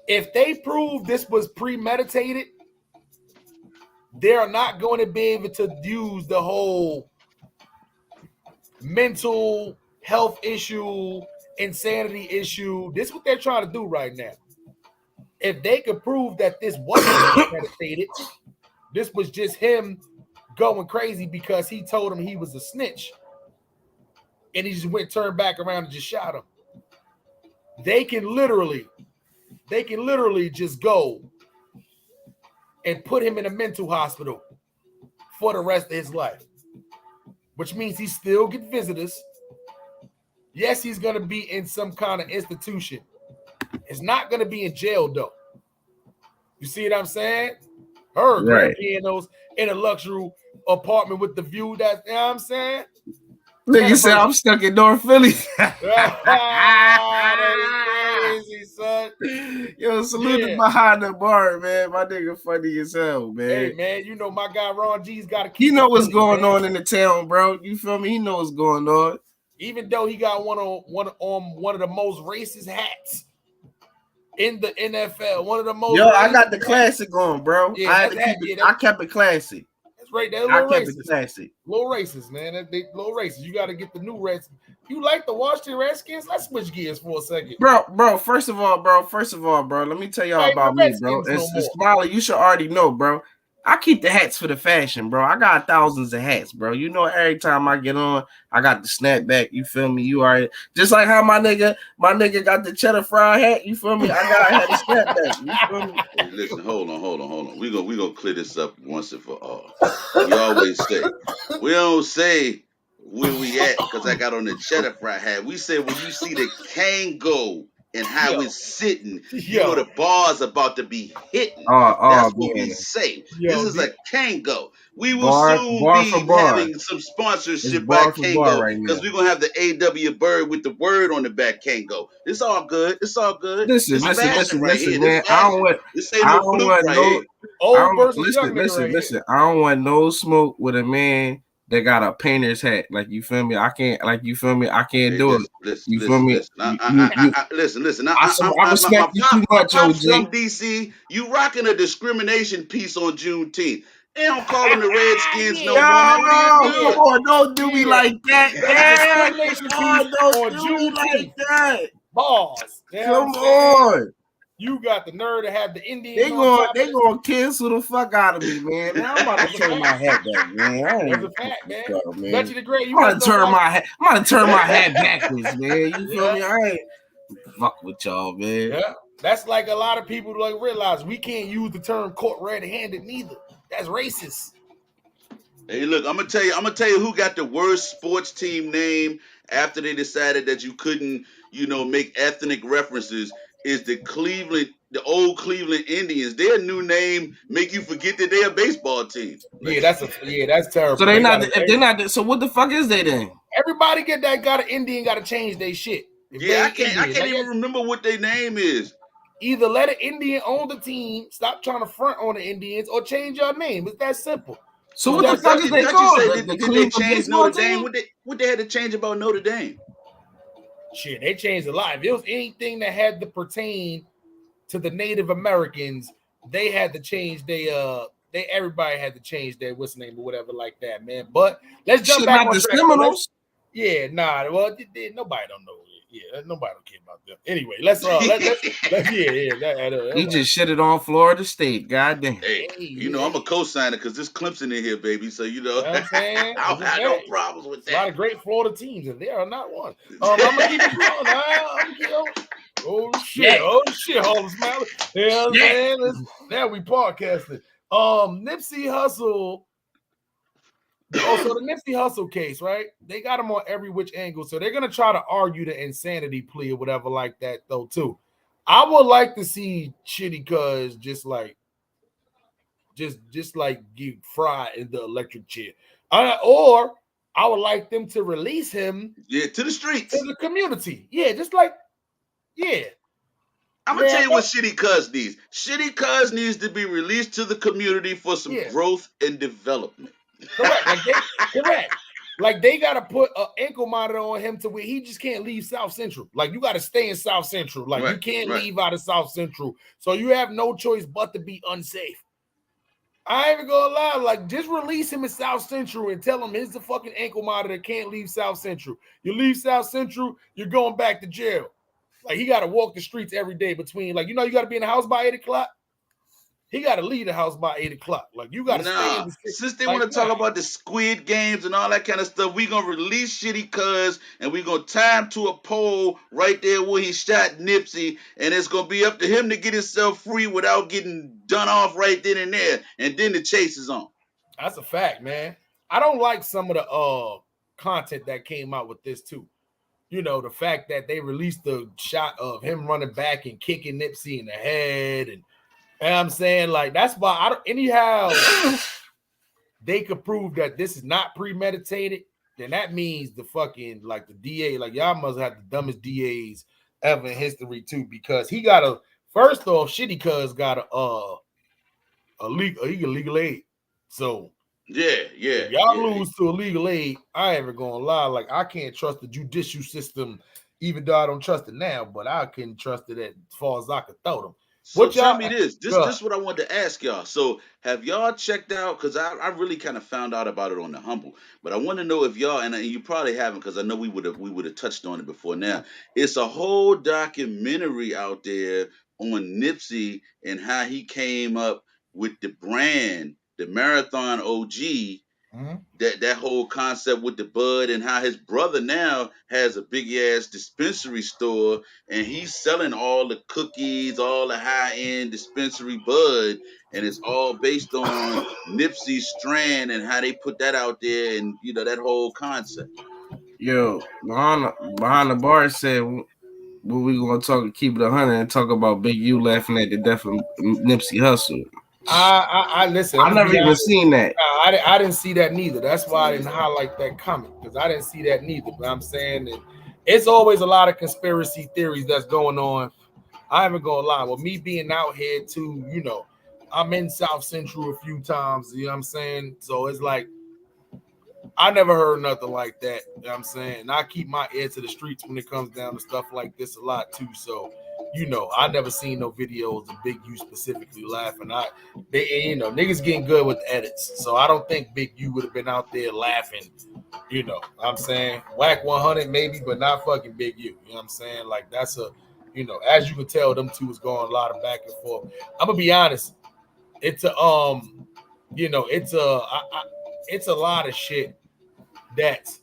If they prove this was premeditated, they're not going to be able to use the whole mental health issue, insanity issue. This is what they're trying to do right now. If they could prove that this wasn't premeditated, this was just him going crazy because he told him he was a snitch, and he just turned back around and just shot him. They can literally just go and put him in a mental hospital for the rest of his life, which means he still get visitors. Yes, he's gonna be in some kind of institution. It's not gonna be in jail though. You see what I'm saying? Her grand pianos in a luxury apartment with the view. That you know what I'm saying? Nigga said I'm stuck in North Philly. That is crazy, son. Yo, salute behind the bar, man. My nigga funny as hell, man. Hey, man, you know my guy Ron G's got to keep. He know what's going on in the town, bro. You feel me? He know what's going on. Even though he got one of the most racist hats in the NFL, one of the most. Yo, I got the classic on, bro. Yeah, I had to keep it. I kept it classic. That's right. They're I kept it classic. Little racist, man. They little racist. You got to get the new Reds. You like the Washington Redskins? Let's switch gears for a second, bro. First of all, bro. Let me tell y'all about me, bro. It's Smiley. You should already know, bro. I keep the hats for the fashion, bro. I got thousands of hats, bro. You know, every time I get on, I got the snapback. You feel me? You already just like how my nigga got the cheddar fry hat. You feel me? I had the snapback. You feel me? Hey, listen, hold on. We gonna clear this up once and for all. We always say we don't say where we at because I got on the cheddar fry hat. We say when you see the Kango and how it's sitting, you know the bar's about to be hitting. That's what we say. This is a Kango. We will soon be having some sponsorship by Kango because we're gonna have the A.W. Byrd with the word on the back. Kango. It's all good. Listen, man. I don't want no smoke with a man that got a painter's hat. Like, you feel me? I can't do it. You feel me? Listen. I respect you too much, OG. From DC, you rocking a discrimination piece on Juneteenth. They don't call them the Redskins no more. Come on, don't do me like that. Don't do me like that. Boss. Come on. You got the nerve to have the Indian. They gonna cancel the fuck out of me, man. I'm about to turn my hat back, man. I'm about to turn my hat backwards, man. You feel me? I ain't fuck with y'all, man. Yeah, that's like a lot of people like realize we can't use the term caught red-handed neither. That's racist. Hey, look, I'm gonna tell you who got the worst sports team name after they decided that you couldn't, make ethnic references. Is the old Cleveland Indians. Their new name make you forget that they're a baseball team. That's terrible. So they're not. So what the fuck is they then? Everybody got an Indian got to change their shit. I can't even remember what their name is. Either let an Indian own the team, stop trying to front on the Indians, or change your name. It's that simple. So what the fuck is they called? Did they change Notre Dame? What they had to change about Notre Dame? Shit, they changed a lot. If it was anything that had to pertain to the Native Americans, they had to change everybody had to change their what's name or whatever like that, man. But let's jump back on track. Seminoles. Nobody don't know. Yeah, nobody don't care about them. Anyway, let's He just shitted on Florida State. Goddamn. Hey, I'm a co-signer because there's Clemson in here, baby. So what I'm saying? I don't have no problems with that. A lot of great Florida teams, and they are not one. I'm gonna keep it going. Oh shit, hold on, Smiley. You know what I'm saying? Now we podcasting. Nipsey Hussle. So the Nipsey Hussle case, right? They got him on every which angle. So they're gonna try to argue the insanity plea or whatever like that, though, too. I would like to see Shitty Cuz just like get fried in the electric chair. Or I would like them to release him to the streets. To the community. Yeah, just like, yeah. I'm gonna tell you what Shitty Cuz needs. Shitty Cuz needs to be released to the community for some growth and development. Correct. Like they gotta put an ankle monitor on him to where he just can't leave South Central. Like you gotta stay in South Central. Like you can't leave out of South Central. So you have no choice but to be unsafe. I ain't even gonna lie. Like just release him in South Central and tell him here's the fucking ankle monitor. Can't leave South Central. You leave South Central, you're going back to jail. Like he gotta walk the streets every day between. Like you gotta be in the house by 8 o'clock. He got to leave the house by 8 o'clock. Like you got to stay in the city. Since they want to talk about the Squid Games and all that kind of stuff, we gonna release Shitty Cuz and we gonna tie him to a pole right there where he shot Nipsey, and it's gonna be up to him to get himself free without getting done off right then and there. And then the chase is on. That's a fact, man. I don't like some of the content that came out with this too. you know, the fact that they released the shot of him running back and kicking Nipsey in the head, and I'm saying, like, that's why I don't anyhow they could prove that this is not premeditated, then that means the fucking like the DA, like y'all must have the dumbest DAs ever in history too, because he got a first off, Shitty Cuz got a legal aid. So if y'all lose to illegal aid, I ain't even gonna lie. Like, I can't trust the judicial system, even though I don't trust it now, but I can trust it as far as I could throw them. So tell me this. This is what I wanted to ask y'all. So have y'all checked out? Because I really kind of found out about it on the humble, but I want to know if y'all, and you probably haven't, because I know we would have touched on it before now. It's a whole documentary out there on Nipsey and how he came up with the brand, the Marathon OG. That whole concept with the bud, and how his brother now has a big ass dispensary store, and he's selling all the cookies, all the high end dispensary bud, and it's all based on Nipsey's strand and how they put that out there, and you know that whole concept. Yo, behind the bar said, "What we gonna talk? Keep it 100 and talk about Big U laughing at the death of Nipsey Hussle." I listen. I never even seen that. I didn't see that neither. That's why I didn't highlight that comment, because I didn't see that neither. But I'm saying that it's always a lot of conspiracy theories that's going on. I ain't gonna lie. With me being out here too, you know, I'm in South Central a few times. You know what I'm saying? So it's like I never heard nothing like that. You know what I'm saying? And I keep my ear to the streets when it comes down to stuff like this a lot too. So, you know, I never seen no videos of Big U specifically laughing. You know, niggas getting good with the edits. So I don't think Big U would have been out there laughing. You know, I'm saying Whack 100 maybe, but not fucking Big U. You know what I'm saying? Like, that's a, you know, as you can tell, them two is going a lot of back and forth. I'm gonna be honest. It's a you know, it's a lot of shit that's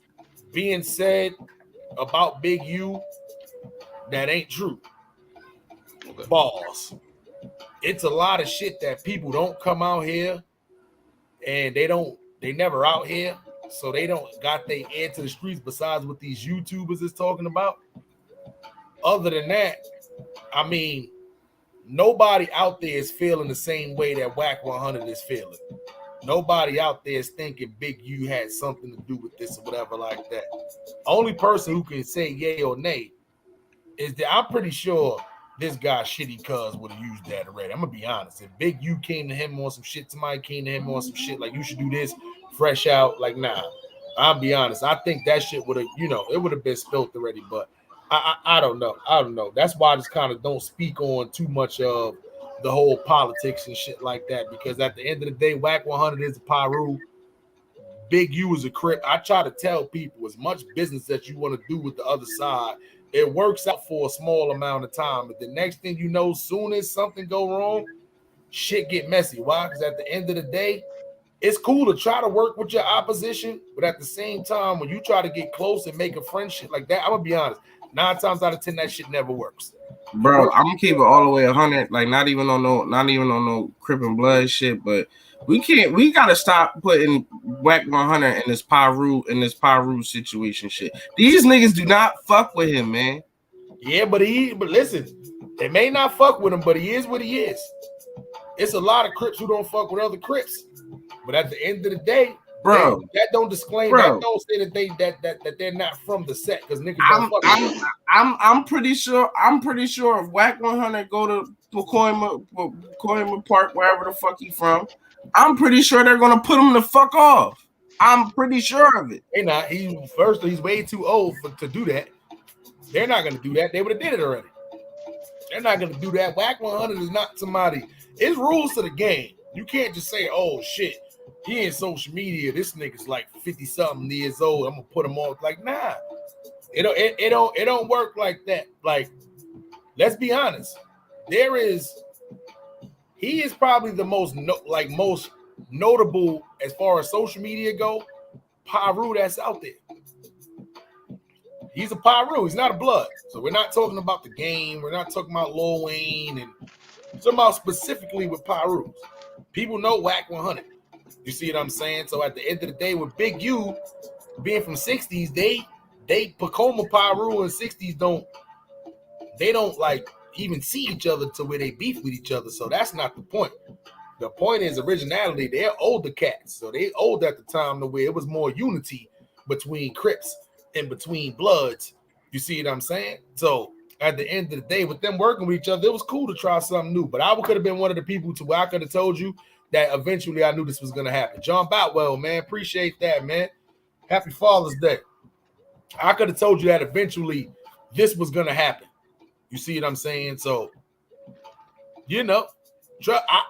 being said about Big U that ain't true. Okay. Balls. It's a lot of shit that people don't come out here, and they never out here, so they don't got their ear to the streets besides what these YouTubers is talking about. Other than that, I mean, nobody out there is feeling the same way that Whack 100 is feeling. Nobody out there is thinking Big U had something to do with this or whatever like that. Only person who can say yay or nay is that I'm pretty sure this guy Shitty Cuz would have used that already. I'm gonna be honest. If Big U came to him on some shit, somebody came to him on some shit like you should do this, fresh out, like nah. I'll be honest. I think that shit would have, you know, it would have been spilt already, but I don't know. I don't know. That's why I just kind of don't speak on too much of the whole politics and shit like that, because at the end of the day, Whack 100 is a Pyru. Big U is a Crip. I try to tell people, as much business that you want to do with the other side, it works out for a small amount of time. But the next thing you know, soon as something go wrong, shit get messy. Why? Because at the end of the day, it's cool to try to work with your opposition, but at the same time, when you try to get close and make a friendship like that, I'm gonna be honest, 9 times out of 10, that shit never works. Bro, I'm gonna keep it all the way 100. Like, not even on no Crip and Blood shit. But we gotta stop putting Whack 100 in this Pyru situation shit. These niggas do not fuck with him, man. Yeah, but listen, they may not fuck with him, but he is what he is. It's a lot of Crips who don't fuck with other Crips, but at the end of the day, bro, that don't disclaim, that don't say that they're not from the set, because niggas don't fuck with them. I'm pretty sure if Whack 100 go to Pacoima Park, wherever the fuck he from, I'm pretty sure they're gonna put him the fuck off. I'm pretty sure of it. They not. He's way too old to do that. They're not gonna do that. They would have did it already. They're not gonna do that. Whack 100 is not somebody. It's rules to the game. You can't just say, "Oh shit, he in social media. This nigga's like 50-something years old. I'm gonna put him on." Like, nah. It don't work like that. Like, let's be honest. He is probably the most notable as far as social media go, Pyru that's out there. He's a Pyru. He's not a Blood. So we're not talking about the game. We're not talking about Lil Wayne, and we're talking about specifically with Pyru. People know Whack 100. You see what I'm saying? So at the end of the day, with Big U being from 60s, Pacoma, Pyru, and 60s don't like even see each other to where they beef with each other. So that's not the point. The point is originality. They're older cats, so they old at the time to where it was more unity between Crips and between Bloods. You see what I'm saying? So at the end of the day, with them working with each other, it was cool to try something new. But I could have been one of the people to where I could have told you that eventually I knew this was going to happen. John Boutwell, man, appreciate that, man. Happy Father's Day. I could have told you that eventually this was going to happen. You see what I'm saying? So, you know,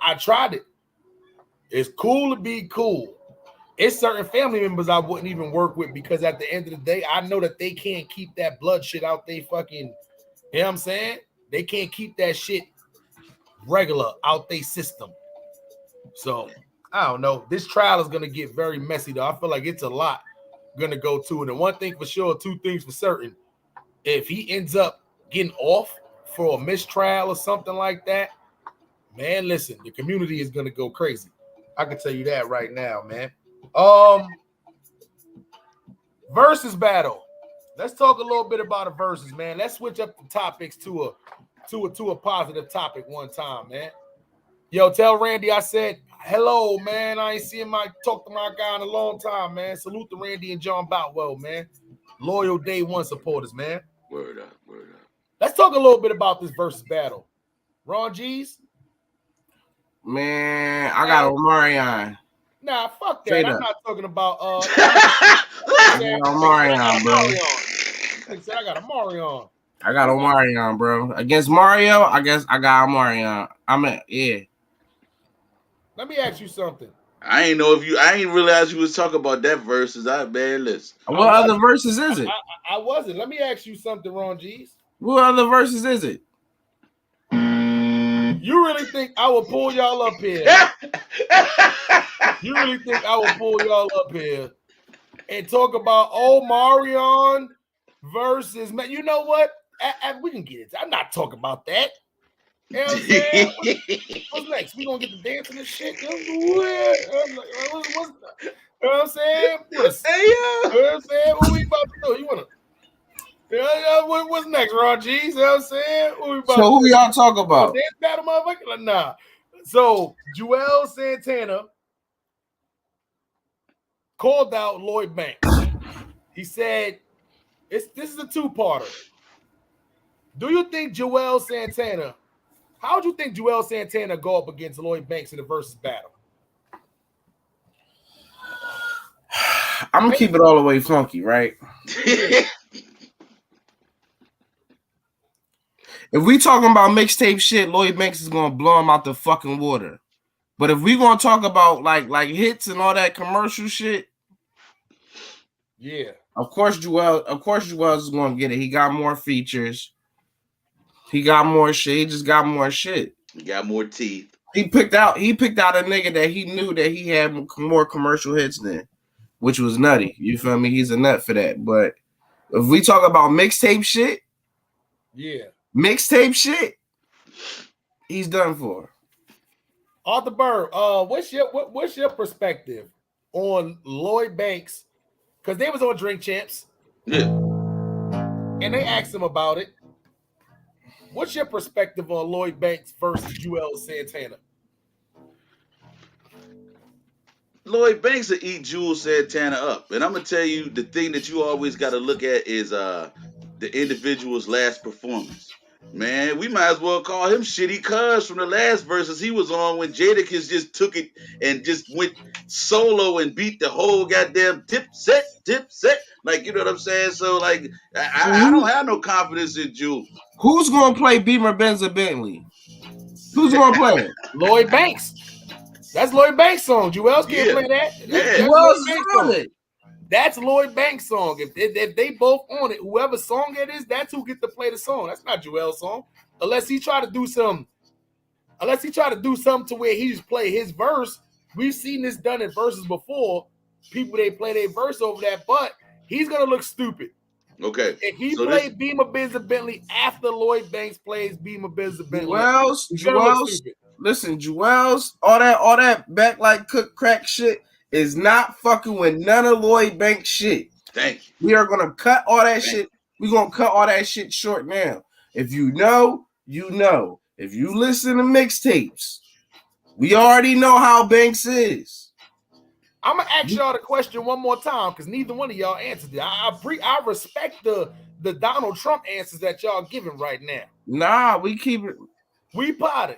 I tried it. It's cool to be cool. It's certain family members I wouldn't even work with because at the end of the day, I know that they can't keep that blood shit out they fucking, you know what I'm saying? They can't keep that shit regular out they system. So, I don't know. This trial is going to get very messy, though. I feel like it's a lot going to go to it. And one thing for sure, two things for certain. If he ends up getting off for a mistrial or something like that, man, listen, the community is going to go crazy. I can tell you that right now, man. Versus battle. Let's talk a little bit about a versus, man. Let's switch up the topics to a positive topic one time, man. Yo, tell Randy I said hello, man. I ain't seen talk to my guy in a long time, man. Salute to Randy and John Boutwell, man. Loyal day one supporters, man. Word up, word up. Let's talk a little bit about this versus battle. Ron G's? Man, I got Omarion. Nah, fuck that. Straight I'm up. not talking about Omarion, bro. I got Omarion. I got Omarion, bro. Against Mario, I guess I got Omarion. Yeah. Let me ask you something. I ain't realize you was talking about that versus. Listen. What other verses is it? I wasn't. Let me ask you something, Ron G's. What other verses is it? You really think I will pull y'all up here? You really think I will pull y'all up here and talk about Omarion versus, man? You know what? We can get it. I'm not talking about that. You know what I'm saying? What's next? We gonna get the dancing and shit? You know what I'm saying? You know what I'm saying? What we about to do? You wanna? What's next, Ron G? You know what I'm saying? What we about So who to y'all talk about? Dance battle, motherfucker? Like, nah. So Ysl Santana called out Lloyd Banks. He said, this is a two-parter. Do you think Ysl Santana, how would you think Ysl Santana go up against Lloyd Banks in the versus battle? I'm gonna keep it all the way funky, right? If we talking about mixtape shit, Lloyd Banks is gonna blow him out the fucking water. But if we gonna talk about like hits and all that commercial shit, yeah, of course Ysl is gonna get it. He got more features. He got more shit. He just got more shit. He got more teeth. He picked out a nigga that he knew that he had more commercial hits than, which was nutty. You feel me? He's a nut for that. But if we talk about mixtape shit, he's done for. Arthur Byrd, what's your perspective on Lloyd Banks? Because they was on Drink Champs, and they asked him about it. What's your perspective on Lloyd Banks versus Ysl Santana? Lloyd Banks will eat Ysl Santana up. And I'm going to tell you, the thing that you always got to look at is the individual's last performance. Man, we might as well call him Shitty Cuz from the last verses he was on when Jadakiss just took it and just went solo and beat the whole goddamn tip set. Like, you know what I'm saying? So, like, I don't have no confidence in Ysl. Who's going to play Beamer, Benz, or Bentley? Who's going to play it? Lloyd Banks. That's Lloyd Banks' song. Ysl can't play that. Who else is on it? That's Lloyd Banks' song. If they both on it, whoever song it is, that's who get to play the song. That's not Ysl's song. Unless he try to do something to where he just play his verse. We've seen this done in verses before. People, they play their verse over that, but he's going to look stupid. Okay. If he played Beamer, Benz, or Bentley after Lloyd Banks plays Beamer, Benz, or Bentley, Ysl, all that back like cook crack shit is not fucking with none of Lloyd Banks shit. Thank you. We are gonna cut all that shit. We're gonna cut all that shit short now. If you know, you know. If you listen to mixtapes, we already know how Banks is. I'm gonna ask y'all the question one more time because neither one of y'all answered it. I respect the Donald Trump answers that y'all giving right now. Nah, we keep it. We potted.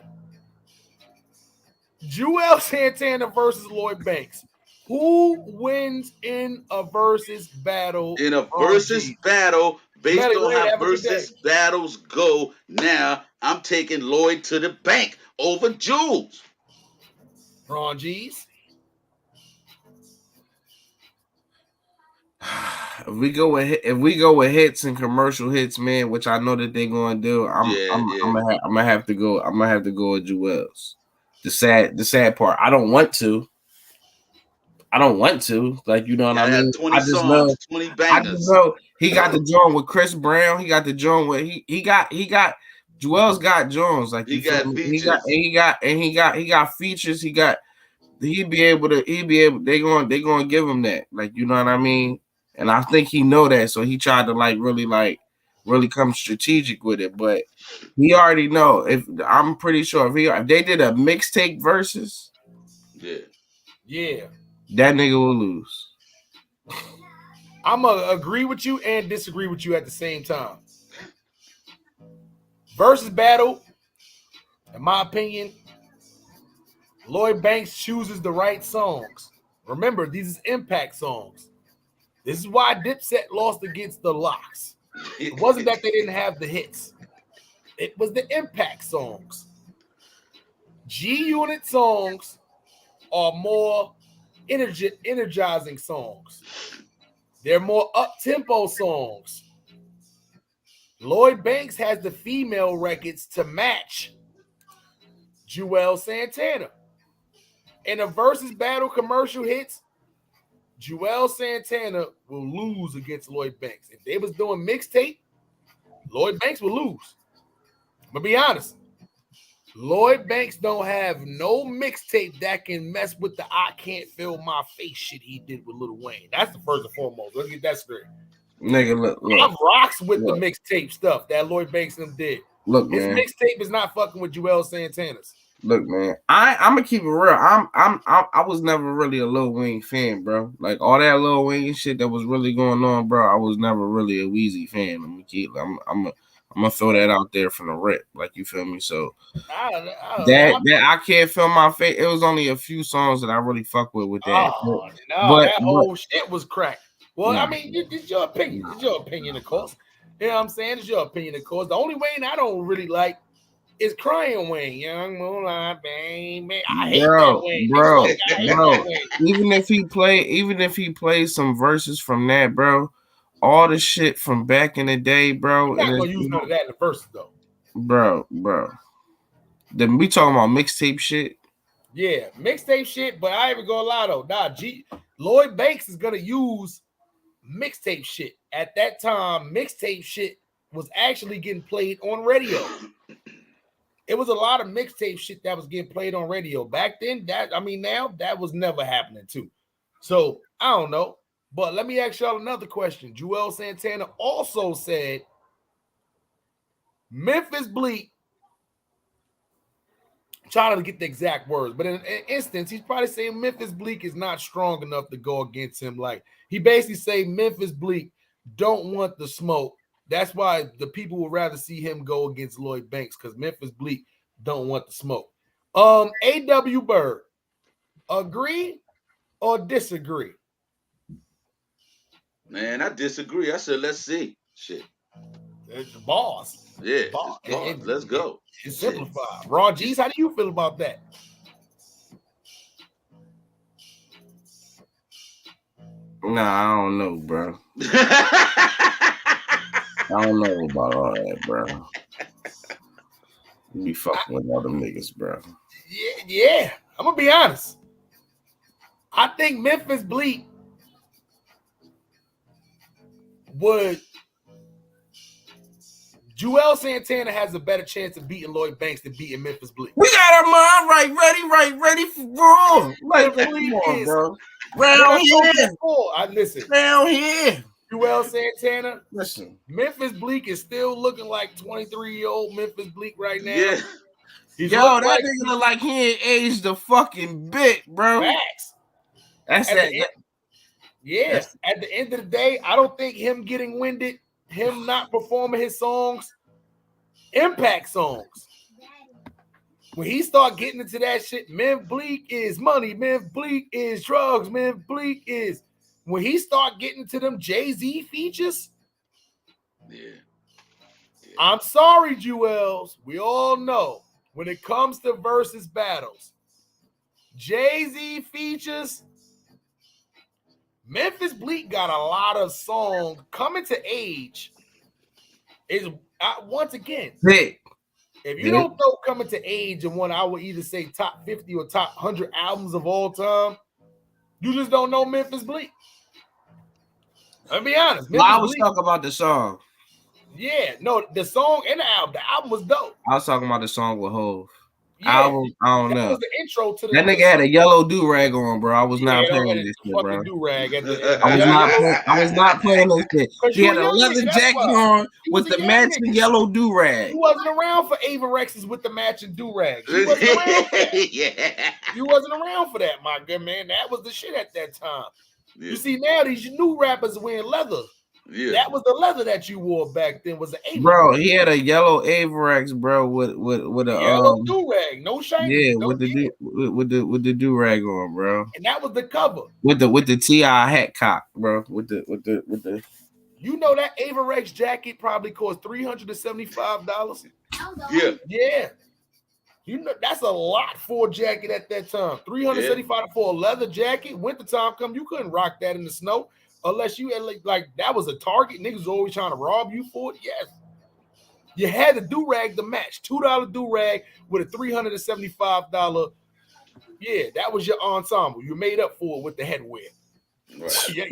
Ysl Santana versus Lloyd Banks. Who wins in a versus battle? In a versus battle, based Smelly, on go ahead, how have a good versus battles go, now I'm taking Lloyd to the bank over Jules. Ron G's. If we go with hits and commercial hits, man, which I know that they're gonna do, I'm gonna have to go. I'm gonna have to go with Jewels. The sad part. I don't want to. Like, you know what I mean? 20 I just songs, know 20 I bangers. just know he got the joint with Chris Brown. He got the joint with he got Jewels got Jones. Like, He you feel got me? features. He got features. They gonna give him that. Like, you know what I mean? And I think he know that, so he tried to really come strategic with it. But he already know. If I'm pretty sure if they did a mixtape versus, yeah, that nigga will lose. I'm gonna agree with you and disagree with you at the same time. Versus battle, in my opinion, Lloyd Banks chooses the right songs. Remember, these is impact songs. This is why Dipset lost against the Locks. It wasn't that they didn't have the hits. It was the impact songs. G-Unit songs are more energizing songs. They're more up-tempo songs. Lloyd Banks has the female records to match Ysl Santana. In a versus battle commercial hits, Ysl Santana will lose against Lloyd Banks. If they was doing mixtape, Lloyd Banks will lose. I'm gonna be honest. Lloyd Banks don't have no mixtape that can mess with the I Can't Feel My Face shit he did with Lil Wayne. That's the first and foremost. Let's get that straight. Nigga, look. I rocks with the mixtape stuff that Lloyd Banks and them did. Look, his man. mixtape is not fucking with Ysl Santana's. Look, man. I'm gonna keep it real. I was never really a Lil Wayne fan, bro. Like, all that Lil Wayne shit that was really going on, bro. I was never really a Weezy fan. I'm gonna throw that out there from the rip. Like, you feel me? So I Can't Feel My Face. It was only a few songs that I really fuck with that. That whole shit was crack. Well, I mean, it's your opinion. It's your opinion, of course. You know what I'm saying? It's your opinion, of course. The only Wayne I don't really like is Crying Wayne. Young Moonlight, baby. I hate that Wayne. Bro. Even if he plays some verses from that, bro, all the shit from back in the day, bro. You're not gonna use none of that in the verses, though. Bro. Then we talking about mixtape shit. Yeah, mixtape shit, but I ain't even gonna lie though. Lloyd Banks is gonna use mixtape shit. At that time, mixtape shit was actually getting played on radio. It was a lot of mixtape shit that was getting played on radio. Back then, now that was never happening too. So I don't know. But let me ask y'all another question. Ysl Santana also said Memphis Bleak, I'm trying to get the exact words, but in an instance, he's probably saying Memphis Bleak is not strong enough to go against him. Like, he basically say Memphis Bleak don't want the smoke. That's why the people would rather see him go against Lloyd Banks, because Memphis Bleak don't want the smoke. A.W. Byrd, agree or disagree? Man, I disagree. I said, let's see. Shit. It's the boss. Yeah, boss. Let's go. It's simplified. Ron G's, how do you feel about that? Nah, I don't know, bro. I don't know about all that, bro. You be fucking with all them niggas, bro. Yeah. I'm gonna be honest. I think Memphis Bleak would. Ysl Santana has a better chance of beating Lloyd Banks than beating Memphis Bleak. We got our mind ready for war. Like, come on, bro. Round here. I listen. Round here. Ysl Santana. Listen. Memphis Bleak is still looking like 23-year-old Memphis Bleak right now. Yeah. He's Yo, that like, nigga look like he ain't aged a fucking bit, bro. Facts. That's At that. the end, at the end of the day, I don't think him getting winded, him not performing his songs, impact songs. When he start getting into that shit, Memphis Bleak is money, Memphis Bleak is drugs, Memphis Bleak is. When he start getting to them Jay-Z features, Yeah. I'm sorry, Jewels. We all know when it comes to versus battles, Jay-Z features, Memphis Bleak got a lot of songs coming to age. Is once again, Big. if you don't throw coming to age in one, I would either say top 50 or top 100 albums of all time. You just don't know Memphis Bleak. I'll be honest. Well, I was talking about the song. Yeah, no, the song and the album was dope. I was talking about the song with Hov. Yeah, album, I don't know. That was the intro to the. That nigga had a yellow do rag on, bro. I was not playing this shit, bro. Do-rag at I was not playing this shit. He had a leather jacket on with the matching yellow do rag. You wasn't around for Ava Rex's with the matching do rag. You wasn't around for that. Yeah. You wasn't around for that, my good man. That was the shit at that time. Yeah. You see, now these new rappers wearing leather. Yeah. That was the leather that you wore back then. Was the Ava. Bro, he had a yellow Averex, bro, with a yellow do rag, no shiny. Yeah, with the do rag on, bro. And that was the cover. With the T.I. hat cock, bro. With the. You know that Averex jacket probably cost $375. Yeah. Yeah. You know that's a lot for a jacket at that time. $375 for a leather jacket. Winter time come, you couldn't rock that in the snow unless you had like that was a target. Niggas was always trying to rob you for it. Yes. You had the do-rag to match. $2 do-rag with a $375. Yeah, that was your ensemble. You made up for it with the headwear. Right. Y'all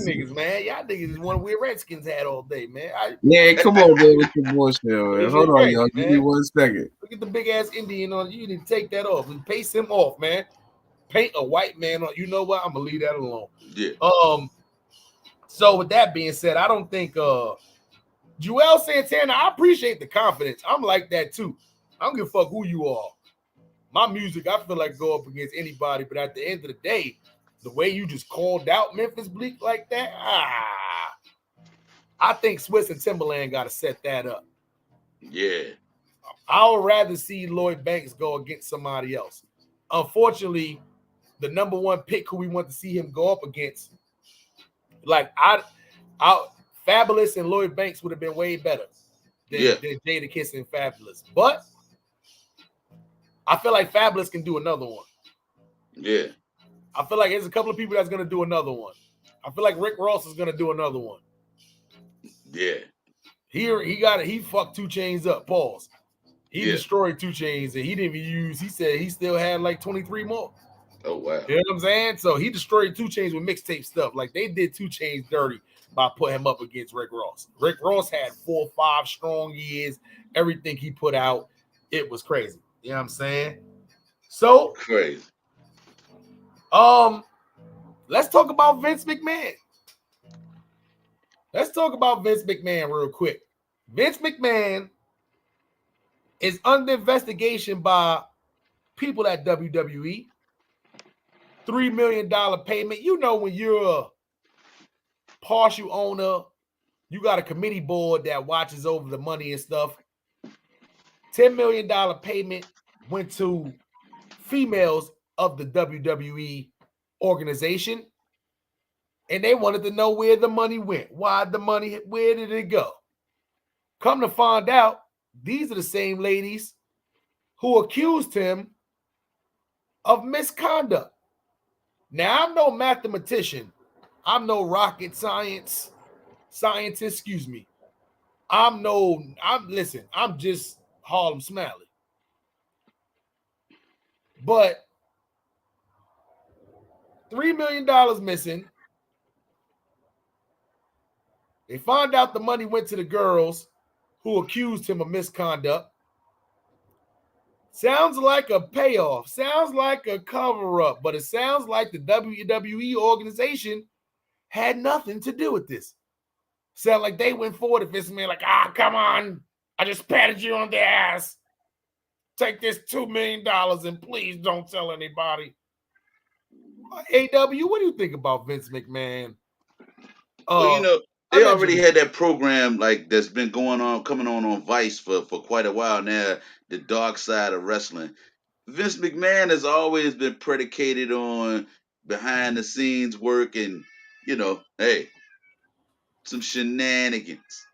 niggas, man. Y'all niggas just want to wear Redskins hat all day, man. Yeah, come on, man, with your bullshit, man. Hold on, y'all. Give me 1 second. Look at the big ass Indian on you. Need to take that off and paste him off, man. Paint a white man on. You know what? I'm gonna leave that alone. Yeah. So with that being said, I don't think Ysl Santana, I appreciate the confidence. I'm like that too. I don't give a fuck who you are. My music, I feel like go up against anybody, but at the end of the day, the way you just called out Memphis Bleak like that, I think Swiss and Timberland got to set that up. Yeah. I would rather see Lloyd Banks go against somebody else. Unfortunately, the number one pick who we want to see him go up against, like Fabulous and Lloyd Banks would have been way better than Jadakiss and Fabulous. But I feel like Fabulous can do another one. Yeah. I feel like there's a couple of people that's going to do another one. I feel like Rick Ross is going to do another one. Yeah. He fucked 2 Chainz up. Pause. He destroyed 2 Chainz and he didn't even use, he said he still had like 23 more. Oh, wow. You know what I'm saying? So he destroyed 2 Chainz with mixtape stuff. Like they did 2 Chainz dirty by putting him up against Rick Ross. Rick Ross had 4 or 5 strong years. Everything he put out, it was crazy. You know what I'm saying? So crazy. Let's talk about Vince McMahon. Let's talk about Vince McMahon real quick. Vince McMahon is under investigation by people at WWE. $3 million payment. You know, when you're a partial owner, you got a committee board that watches over the money and stuff. $10 million payment went to females of the WWE organization. And they wanted to know where the money went. Where did it go? Come to find out, these are the same ladies who accused him of misconduct. Now, I'm no mathematician. I'm no rocket scientist, excuse me. I'm just Harlem Smiley. But $3 million missing. They find out the money went to the girls who accused him of misconduct. Sounds like a payoff. Sounds like a cover-up, but it sounds like the WWE organization had nothing to do with this. Sound like they went forward to Vince McMahon, like, come on. I just patted you on the ass. Take this $2 million and please don't tell anybody. AW, what do you think about Vince McMahon? Well, they already had that program like that's been coming on Vice for quite a while now, the dark side of wrestling. Vince McMahon has always been predicated on behind the scenes work and, hey, some shenanigans.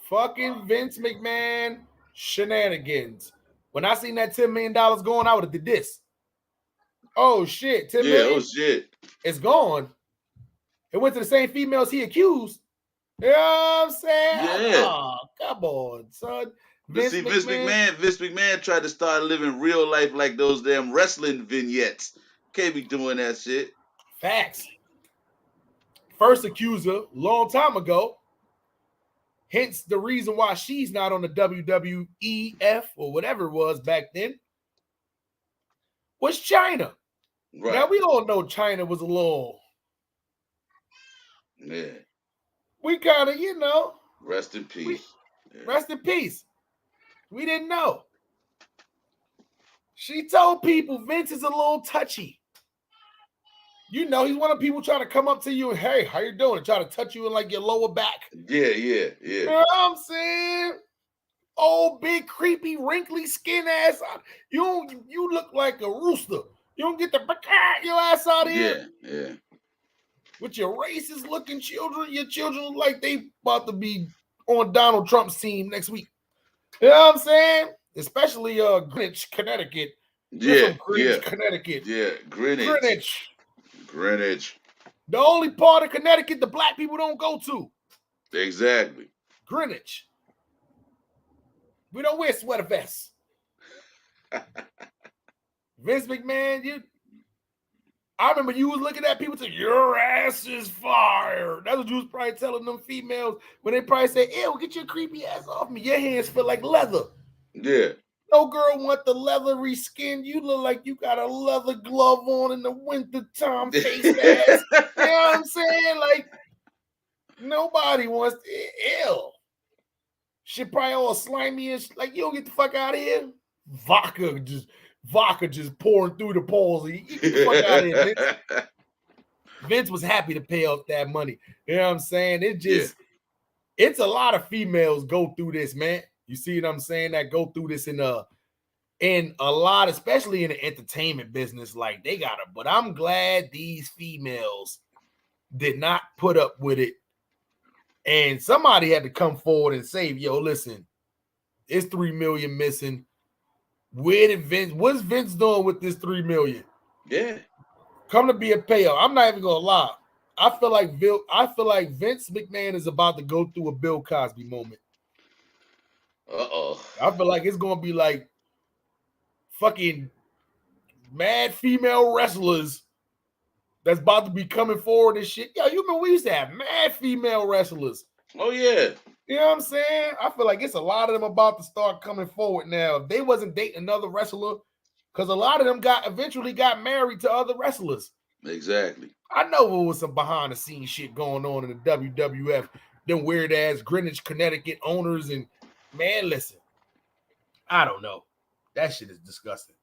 Fucking Vince McMahon shenanigans. When I seen that $10 million going, I would have did this. Oh shit, 10 million? Oh shit. It's gone. It went to the same females he accused. You know what I'm saying? Yeah. Oh, come on, son. Vince McMahon tried to start living real life like those damn wrestling vignettes. Can't be doing that shit. Facts. First accuser, long time ago. Hence the reason why she's not on the WWEF or whatever it was back then. Was China. Right. Now we all know China was a little. Yeah. We kind of, Rest in peace. Rest in peace. We didn't know. She told people Vince is a little touchy. He's one of the people trying to come up to you and, hey, how you doing? And try to touch you in like your lower back. Yeah. You know what I'm saying? Old, big, creepy, wrinkly skin ass. You look like a rooster. You don't get the your ass out of here. Yeah. With your racist looking children, your children look like they about to be on Donald Trump's team next week. You know what I'm saying? Especially Greenwich, Connecticut. Connecticut. Yeah, Greenwich. The only part of Connecticut the black people don't go to. Exactly. Greenwich. We don't wear sweater vests. Vince McMahon, I remember you was looking at people saying, your ass is fire. That's what you was probably telling them females when they probably say, ew, get your creepy ass off me. Your hands feel like leather. Yeah. No girl want the leathery skin. You look like you got a leather glove on in the wintertime face ass. You know what I'm saying? Like, nobody wants to, ew. Shit probably all slimy and like, you don't get the fuck out of here. Vodka just pouring through the pores. You get the fuck out of here, Vince. Vince was happy to pay off that money. You know what I'm saying? It's a lot of females go through this, man. You see what I'm saying? That go through this in a lot, especially in the entertainment business. Like they got it. But I'm glad these females did not put up with it. And somebody had to come forward and say, yo, listen, it's 3 million missing. What's Vince doing with this 3 million? Yeah. Come to be a payoff. I'm not even gonna lie. I feel like Vince McMahon is about to go through a Bill Cosby moment. I feel like it's gonna be like fucking mad female wrestlers that's about to be coming forward and shit. Yo, you remember we used to have mad female wrestlers. Oh, yeah. You know what I'm saying? I feel like it's a lot of them about to start coming forward now. If they wasn't dating another wrestler, because a lot of them eventually got married to other wrestlers. Exactly. I know there was some behind the scenes shit going on in the WWF. Them weird ass Greenwich, Connecticut owners and man, listen. I don't know. That shit is disgusting.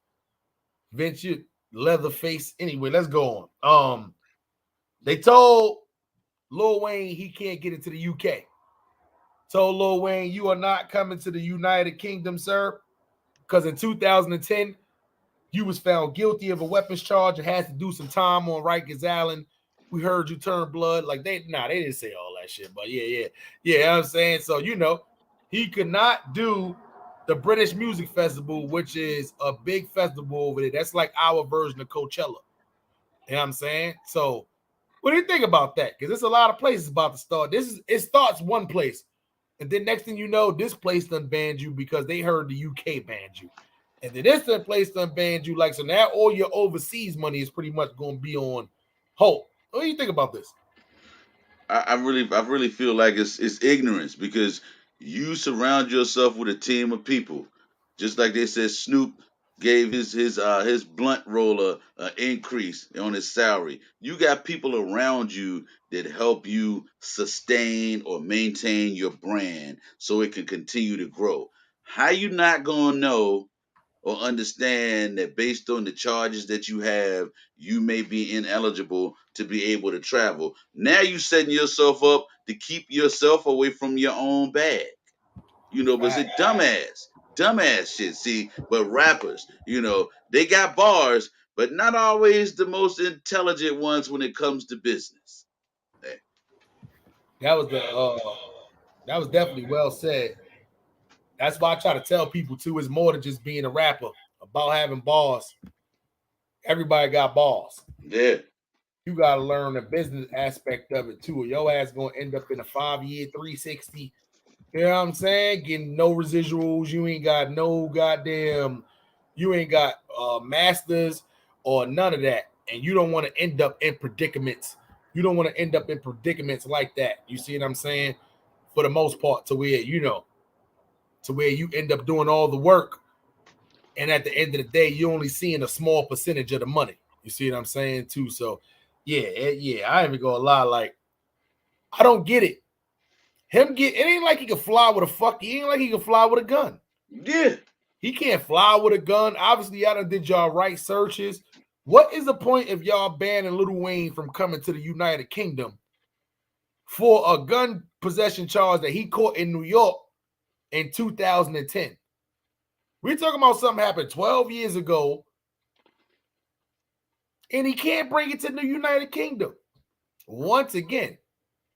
Vince, you leather face. Anyway, let's go on. They told Lil Wayne he can't get into the UK. Told Lil Wayne, you are not coming to the United Kingdom, sir, because in 2010, you was found guilty of a weapons charge and had to do some time on Rikers Island. We heard you turn blood. Like they didn't say all that shit, but yeah. You know what I'm saying? So, he could not do the British Music Festival, which is a big festival over there. That's like our version of Coachella. You know what I'm saying? So what do you think about that? Because there's a lot of places about to start. It starts one place. And then next thing you know, this place done banned you because they heard the UK banned you. And then this place done banned you. Like, so now all your overseas money is pretty much going to be on hold. What do you think about this? I really feel like it's ignorance because you surround yourself with a team of people Just like they said, Snoop gave his blunt roller an increase on his salary. You got people around you that help you sustain or maintain your brand so it can continue to grow. How you not gonna know or understand that based on the charges that you have, you may be ineligible to be able to travel? Now you setting yourself up to keep yourself away from your own bag. But Fact. it's dumbass shit. See, but rappers, they got bars, but not always the most intelligent ones when it comes to business. Hey, That was that was definitely well said. That's why I try to tell people too. It's more than just being a rapper. About having balls. Everybody got balls. yeah, You gotta learn the business aspect of it too. Or your ass gonna end up in a 5-year 360. You know what I'm saying? Getting no residuals. You ain't got no goddamn. You ain't got masters or none of that, and you don't want to end up in predicaments. You don't want to end up in predicaments like that. You see what I'm saying? For the most part, to where to where you end up doing all the work, and at the end of the day, you're only seeing a small percentage of the money. You see what I'm saying too? So, yeah, I ain't even gonna lie. Like, I don't get it. It ain't like he can fly with he ain't like he can fly with a gun. yeah. He can't fly with a gun. Obviously, y'all done did y'all right searches. What is the point of y'all banning Lil Wayne from coming to the United Kingdom for a gun possession charge that he caught in New York in 2010? We're talking about something happened 12 years ago, and he can't bring it to the United Kingdom. Once again,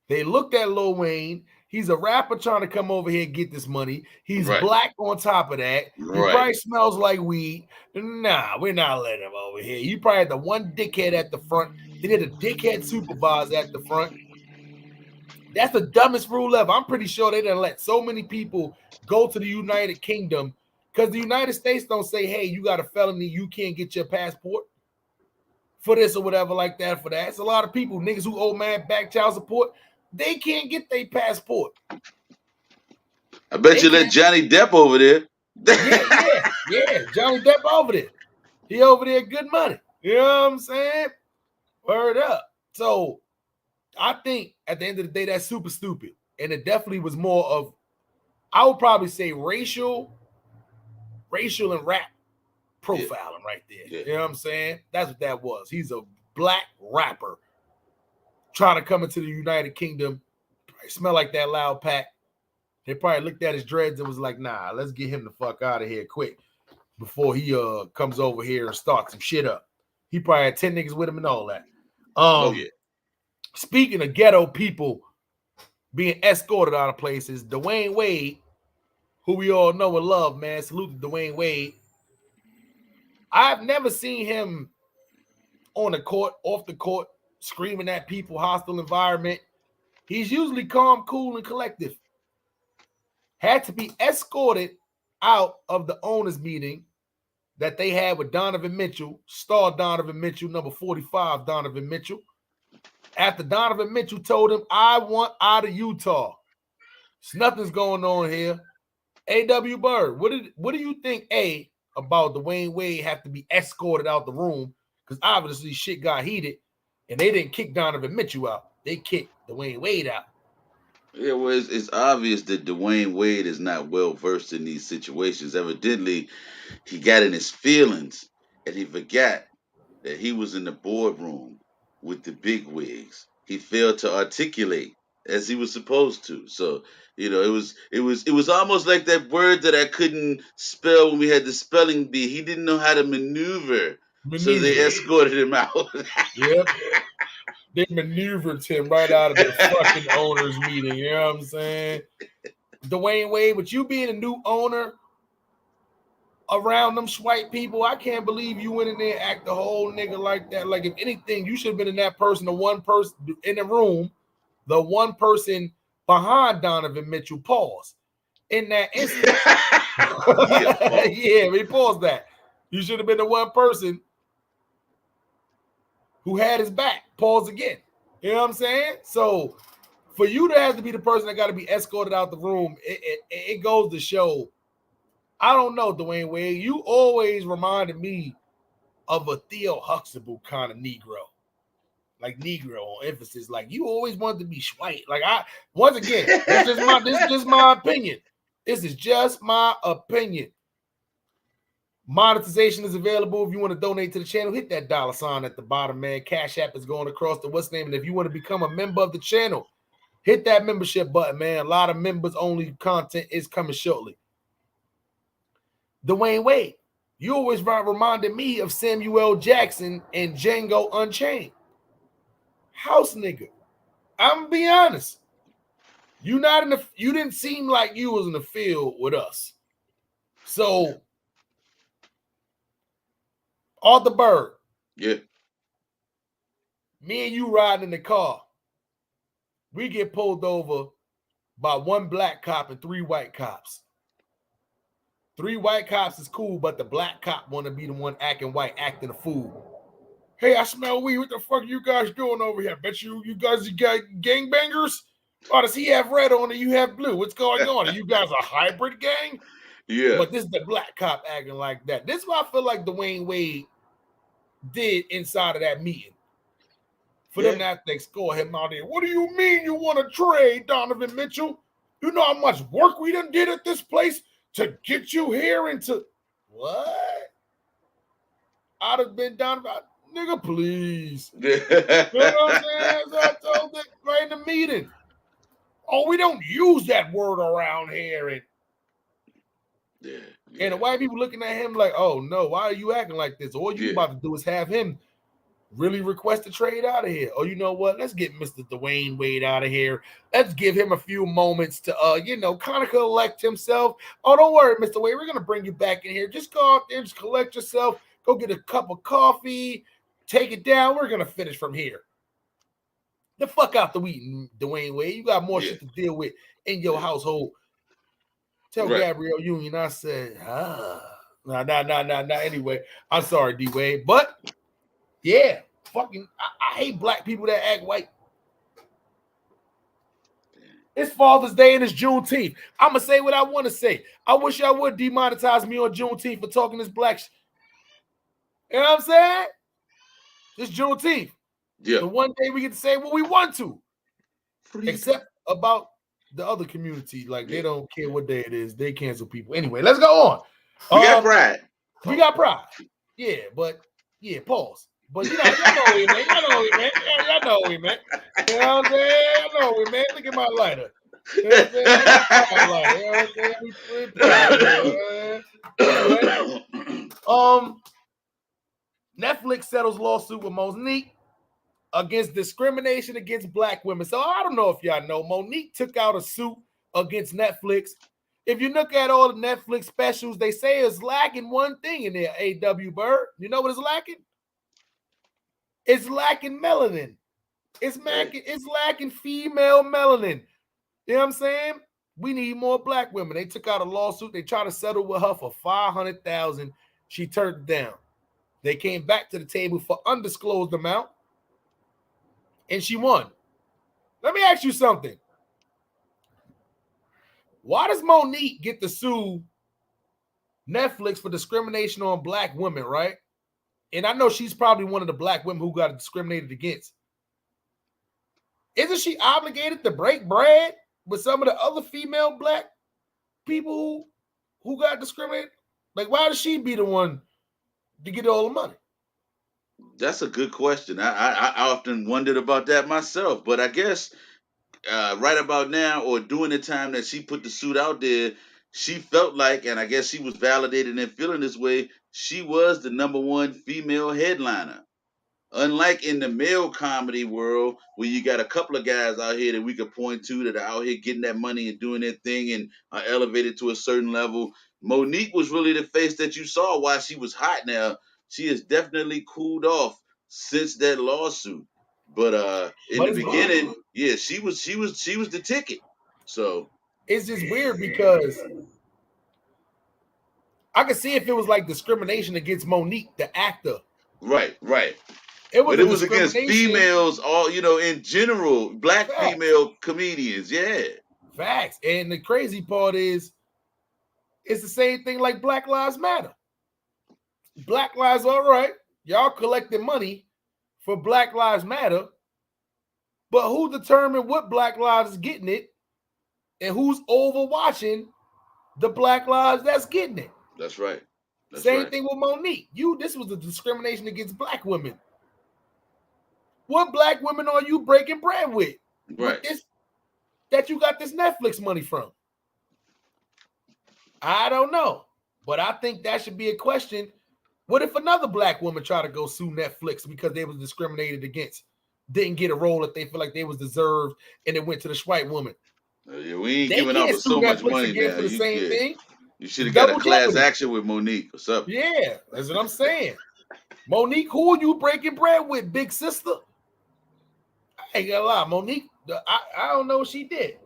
they looked at Lil Wayne. He's a rapper trying to come over here and get this money. He's Right, black on top of that. He right. probably smells like weed. Nah, we're not letting him over here. You probably had the one dickhead at the front. Then had a dickhead supervisor at the front. That's the dumbest rule ever. I'm pretty sure they didn't let so many people go to the United Kingdom because the United States don't say, hey, you got a felony, you can't get your passport for this or whatever like that for that. It's a lot of people, niggas who owe man back child support, they can't get their passport. I bet They you let can't. Johnny Depp over there. Yeah. Johnny Depp over there. He over there, good money. You know what I'm saying? Word up. So I think at the end of the day, that's super stupid. And it definitely was more of, I would probably say racial and rap profiling right there. Yeah. You know what I'm saying? That's what that was. He's a black rapper trying to come into the United Kingdom. Probably smell like that loud pack. They probably looked at his dreads and was like, nah, let's get him the fuck out of here quick before he comes over here and starts some shit up. He probably had 10 niggas with him and all that. Oh yeah. Speaking of ghetto people being escorted out of places, Dwayne Wade, who we all know and love, man, salute to Dwayne Wade. I've never seen him on the court, off the court, screaming at people, hostile environment. He's usually calm, cool, and collective. Had to be escorted out of the owners' meeting that they had with Donovan Mitchell, star Donovan Mitchell, number 45 Donovan Mitchell. After Donovan Mitchell told him, I want out of Utah. So nothing's going on here. A.W. Byrd, what do you think, about Dwayne Wade have to be escorted out the room? Because obviously shit got heated, and they didn't kick Donovan Mitchell out. They kicked Dwayne Wade out. Yeah, well, it's obvious that Dwayne Wade is not well versed in these situations. Evidently, he got in his feelings and he forgot that he was in the boardroom with the big wigs. He failed to articulate as he was supposed to. So, it was almost like that word that I couldn't spell when we had the spelling bee. He didn't know how to maneuver. So they Maneuver. escorted him out. Yep. They maneuvered him right out of the fucking owners meeting. You know what I'm saying? Dwayne Wade, with you being a new owner around them white people, I can't believe you went in there and act the whole nigga like that. Like, if anything, you should have been in that person, the one person in the room, the one person behind Donovan Mitchell, pause. In that instant. Yeah, we paused that. You should have been the one person who had his back. Pause again. You know what I'm saying? So for you to have to be the person that got to be escorted out the room, it goes to show I don't know, Dwayne Wade. You always reminded me of a Theo Huxtable kind of Negro. Like Negro on emphasis. Like you always wanted to be white. Like once again, this is just my opinion. This is just my opinion. Monetization is available. If you want to donate to the channel, hit that $ at the bottom, man. Cash App is going across the what's name. And if you want to become a member of the channel, hit that membership button, man. A lot of members only content is coming shortly. Dwayne Wade, you always reminded me of Samuel Jackson and Django Unchained. House nigga. I'm gonna be honest. You didn't seem like you was in the field with us. So Arthur Byrd. Yeah. Me and you riding in the car. We get pulled over by one black cop and 3 white cops. 3 white cops is cool, but the black cop want to be the one acting white, acting a fool. Hey, I smell weed. What the fuck are you guys doing over here? Bet you guys got gangbangers? Or does he have red on and you have blue? What's going on? Are you guys a hybrid gang? Yeah. But this is the black cop acting like that. This is what I feel like Dwayne Wade did inside of that meeting. For them to have to score him out there. What do you mean you want to trade, Donovan Mitchell? You know how much work we done did at this place to get you here into what? I'd have been Donovan. Nigga, please. You know what I'm saying? So I told them right in the meeting. Oh, we don't use that word around here. And the white people looking at him like, oh no, why are you acting like this? All you about to do is have him really request a trade out of here. Oh, you know what? Let's get Mr. Dwayne Wade out of here. Let's give him a few moments to kind of collect himself. Oh, don't worry, Mr. Wade. We're gonna bring you back in here. Just go out there, just collect yourself, go get a cup of coffee. Take it down. We're going to finish from here. The fuck out the weed, Dwayne Wade. You got more shit to deal with in your household. Tell Gabrielle Union I said, Nah. Anyway, I'm sorry, D-Wade. But, yeah, fucking, I hate black people that act white. It's Father's Day and it's Juneteenth. I'm going to say what I want to say. I wish y'all would demonetize me on Juneteenth for talking this black shit. You know what I'm saying? It's Juneteenth. Yeah. The one day we get to say what we want to. Except about the other community. Like, they don't care what day it is. They cancel people. Anyway, let's go on. We got pride. We got pride. Yeah, but, pause. But, y'all know we, man. Y'all know we, man. Y'all know we, man. You know what I'm saying? Y'all know we, man. Look at my lighter. You know what I'm saying? You know what I'm saying? Netflix settles lawsuit with Monique against discrimination against black women. So I don't know if y'all know, Monique took out a suit against Netflix. If you look at all the Netflix specials, they say it's lacking one thing in there, A.W. Byrd. You know what it's lacking? It's lacking melanin. It's lacking female melanin. You know what I'm saying? We need more black women. They took out a lawsuit. They tried to settle with her for $500,000. She turned it down. They came back to the table for undisclosed amount, and she won. Let me ask you something. Why does Monique get to sue Netflix for discrimination on black women, right? And I know she's probably one of the black women who got discriminated against. Isn't she obligated to break bread with some of the other female black people who got discriminated? Like, why does she be the one to get all the money? That's a good question. I often wondered about that myself, but I guess right about now, or during the time that she put the suit out there, she felt like, and I guess she was validated and feeling this way, she was the #1 female headliner. Unlike in the male comedy world, where you got a couple of guys out here that we could point to that are out here getting that money and doing their thing and are elevated to a certain level, Monique was really the face that you saw while she was hot. Now she has definitely cooled off since that lawsuit, but in the beginning, she was the ticket. So it's just weird because I could see if it was like discrimination against Monique, the actor. Right. It was against females, all in general, black female comedians. Yeah. Facts. And the crazy part is It's the same thing like Black Lives Matter. Black Lives, all right. Y'all collecting money for Black Lives Matter, but who determined what Black Lives is getting it and who's overwatching the Black Lives that's getting it? That's right. Same thing with Monique. This was a discrimination against Black women. What Black women are you breaking bread with? Right. With this, that you got this Netflix money from? I don't know. But I think that should be a question. What if another Black woman try to go sue Netflix because they was discriminated against, didn't get a role that they feel like they was deserved, and it went to this white woman? Yeah, we ain't They giving out can't for sue so much Netflix money again now. for the same thing. You should have got a Double class jeopardy. action with Monique or something. Yeah, that's what I'm saying. Monique, who are you breaking bread with, big sister? I ain't gonna lie, Monique. I don't know what she did.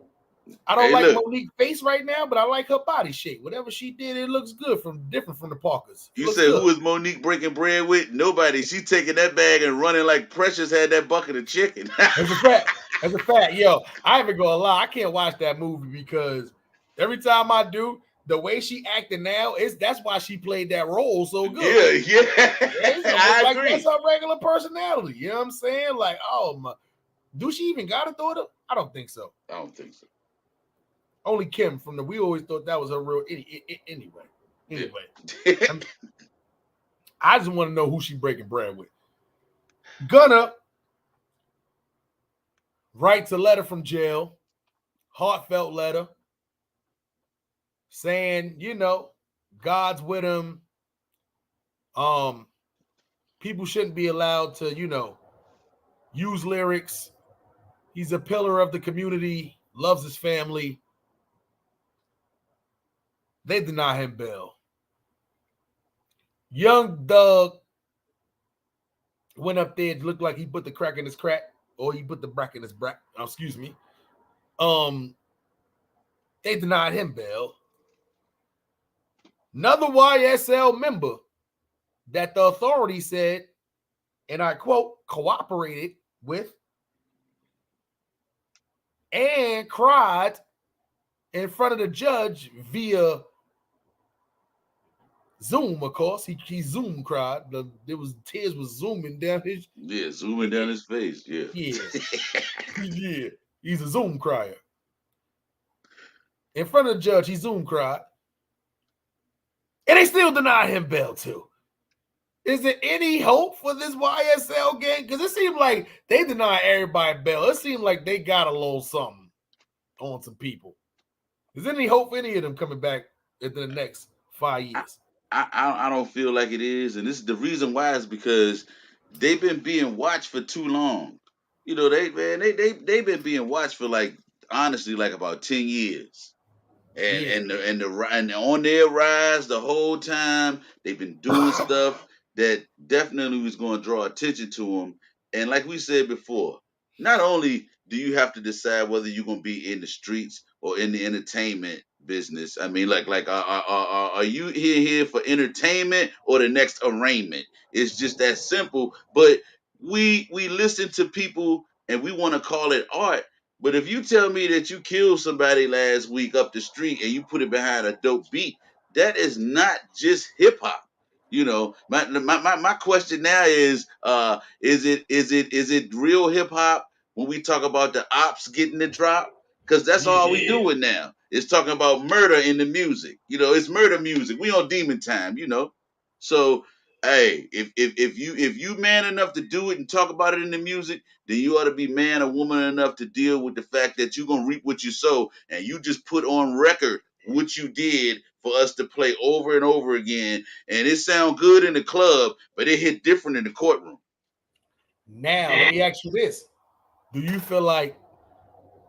I don't like Monique's face right now, but I like her body shape. Whatever she did, it looks good different from the Parkers. You said who is Monique breaking bread with? Nobody. She taking that bag and running like Precious had that bucket of chicken. That's a fact. That's a fact. Yo, I ain't gonna lie. I can't watch that movie because every time I do, the way she acting now that's why she played that role so good. Yeah. It's almost like that's her regular personality. You know what I'm saying? Like, oh my, do she even got a daughter? I don't think so. I don't think so. Only Kim from we always thought that was her real. Anyway. Yeah. I just want to know who she breaking bread with. Gunna writes a letter from jail, heartfelt letter, saying, God's with him. People shouldn't be allowed to, use lyrics. He's a pillar of the community, loves his family. They deny him bail. Young Doug went up there. It looked like he put the crack in his crack, or he put the brack in his brack. Excuse me. They denied him bail. Another YSL member that the authority said, and I quote, cooperated with and cried in front of the judge via Zoom, of course. He Zoom cried. Tears was zooming down his zooming down his face. Yeah. Yeah. He's a Zoom crier. In front of the judge, he Zoom cried. And they still deny him bail too. Is there any hope for this YSL gang? Because it seemed like they deny everybody bail. It seemed like they got a little something on some people. Is there any hope for any of them coming back in the next 5 years? I don't feel like it is, and this is the reason why is because they've been being watched for too long. They've been being watched for honestly about 10 years. And on their rise the whole time, they've been doing stuff that definitely was going to draw attention to them. And like we said before, not only do you have to decide whether you're going to be in the streets or in the entertainment business. I mean, are you here for entertainment or the next arraignment? It's just that simple. But we listen to people and we want to call it art. But if you tell me that you killed somebody last week up the street and you put it behind a dope beat, that is not just hip hop. My question now is it real hip hop when we talk about the ops getting the drop? Because that's all we doing now. It's talking about murder in the music. It's murder music. We on demon time. So hey, if you man enough to do it and talk about it in the music, then you ought to be man or woman enough to deal with the fact that you're gonna reap what you sow, and you just put on record what you did for us to play over and over again. And it sound good in the club, but it hit different in the courtroom. Now, let me ask you this. Do you feel like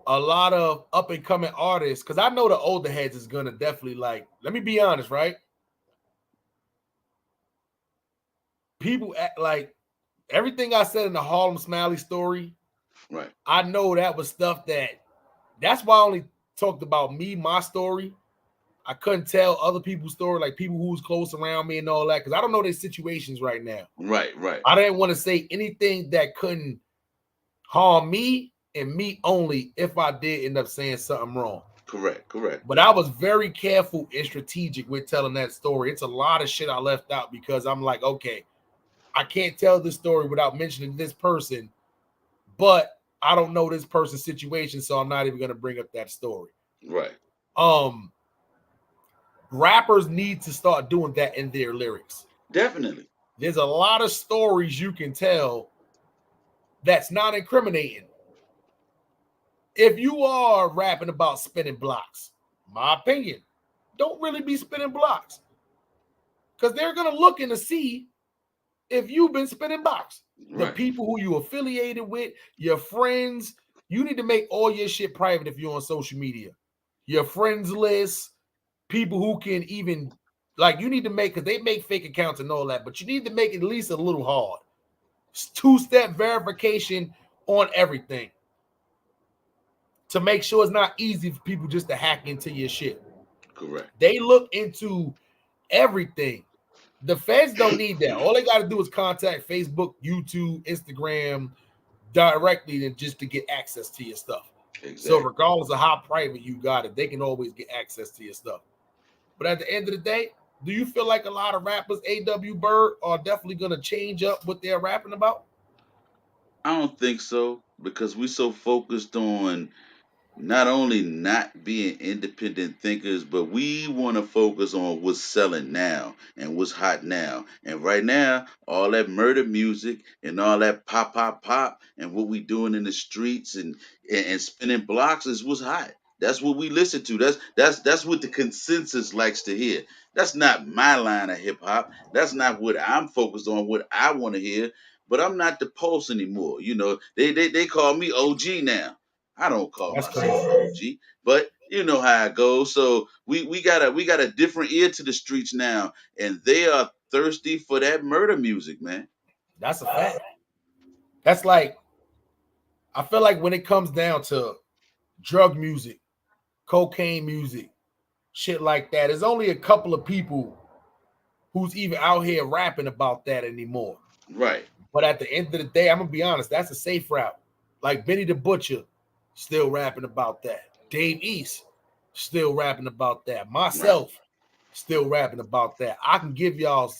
a lot of up and coming artists, because I know the older heads is gonna definitely let me be honest, right? People act like everything I said in the Harlem Smiley story, right? I know that was stuff that's why I only talked about my story. I couldn't tell other people's story, like people who was close around me and all that, because I don't know their situations right now. Right. I didn't want to say anything that couldn't harm me and me only if I did end up saying something wrong. Correct. But I was very careful and strategic with telling that story. It's a lot of shit I left out because I'm like, okay, I can't tell this story without mentioning this person, but I don't know this person's situation, so I'm not even going to bring up that story. Right. Rappers need to start doing that in their lyrics. Definitely. There's a lot of stories you can tell that's not incriminating. If you are rapping about spinning blocks, my opinion, don't really be spinning blocks. Because they're going to look in to see if you've been spinning blocks. Right. The people who you affiliated with, your friends, you need to make all your shit private if you're on social media. Your friends list, people who can even, like, you need to make, because they make fake accounts and all that, but you need to make it at least a little hard. It's 2-step verification on everything to make sure it's not easy for people just to hack into your shit. Correct. They look into everything. The feds don't need that. All they got to do is contact Facebook, YouTube, Instagram directly and just to get access to your stuff. Exactly. So regardless of how private you got it, they can always get access to your stuff. But at the end of the day, do you feel like a lot of rappers, A.W. Byrd, are definitely going to change up what they're rapping about? I don't think so, because we're so focused on not only not being independent thinkers, but we want to focus on what's selling now and what's hot now. And right now, all that murder music and all that pop, pop, pop, and what we doing in the streets and spinning blocks is what's hot. That's what we listen to. That's what the consensus likes to hear. That's not my line of hip hop. That's not what I'm focused on, what I want to hear. But I'm not the pulse anymore. You know, they call me OG now. I don't call That's myself crazy. OG, but you know how it goes. So we got a different ear to the streets now, and they are thirsty for that murder music, man. That's a fact. That's like, I feel like when it comes down to drug music, cocaine music, shit like that, there's only a couple of people who's even out here rapping about that anymore. Right. But at the end of the day, I'm gonna be honest, that's a safe route. Like Benny the Butcher, still rapping about that. Dave East, still rapping about that. Myself, still rapping about that. I can give y'all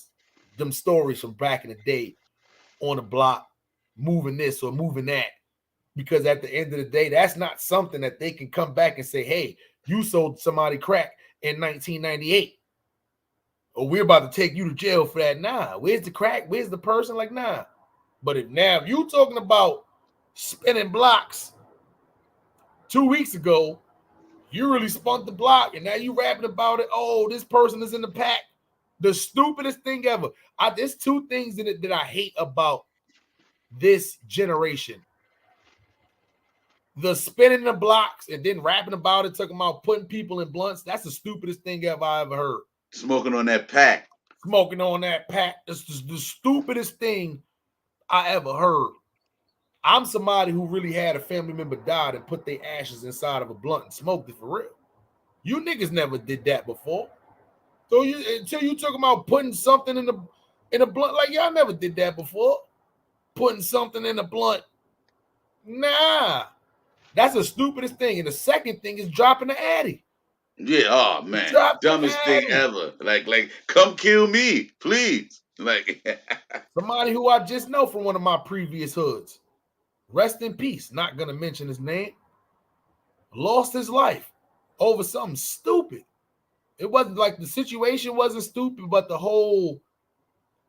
them stories from back in the day on the block, moving this or moving that. Because at the end of the day, that's not something that they can come back and say, hey, you sold somebody crack in 1998. Or we're about to take you to jail for that. Nah, where's the crack? Where's the person? Like, nah. But if you talking about spinning blocks 2 weeks ago, you really spun the block and now you rapping about it. Oh, this person is in the pack. The stupidest thing ever. There's two things in it that I hate about this generation. The spinning the blocks and then rapping about it, talking about putting people in blunts. That's the stupidest thing I ever heard. Smoking on that pack. Smoking on that pack. That's the stupidest thing I ever heard. I'm somebody who really had a family member died and put their ashes inside of a blunt and smoked it for real. You niggas never did that before. So until you talking about putting something in a blunt, like y'all never did that before. Putting something in a blunt. Nah. That's the stupidest thing. And the second thing is dropping the Addy. Yeah, oh man. Dumbest thing ever. Like, come kill me, please. Like somebody who I just know from one of my previous hoods. Rest in peace. Not gonna mention his name. Lost his life over something stupid. It wasn't like the situation wasn't stupid, but the whole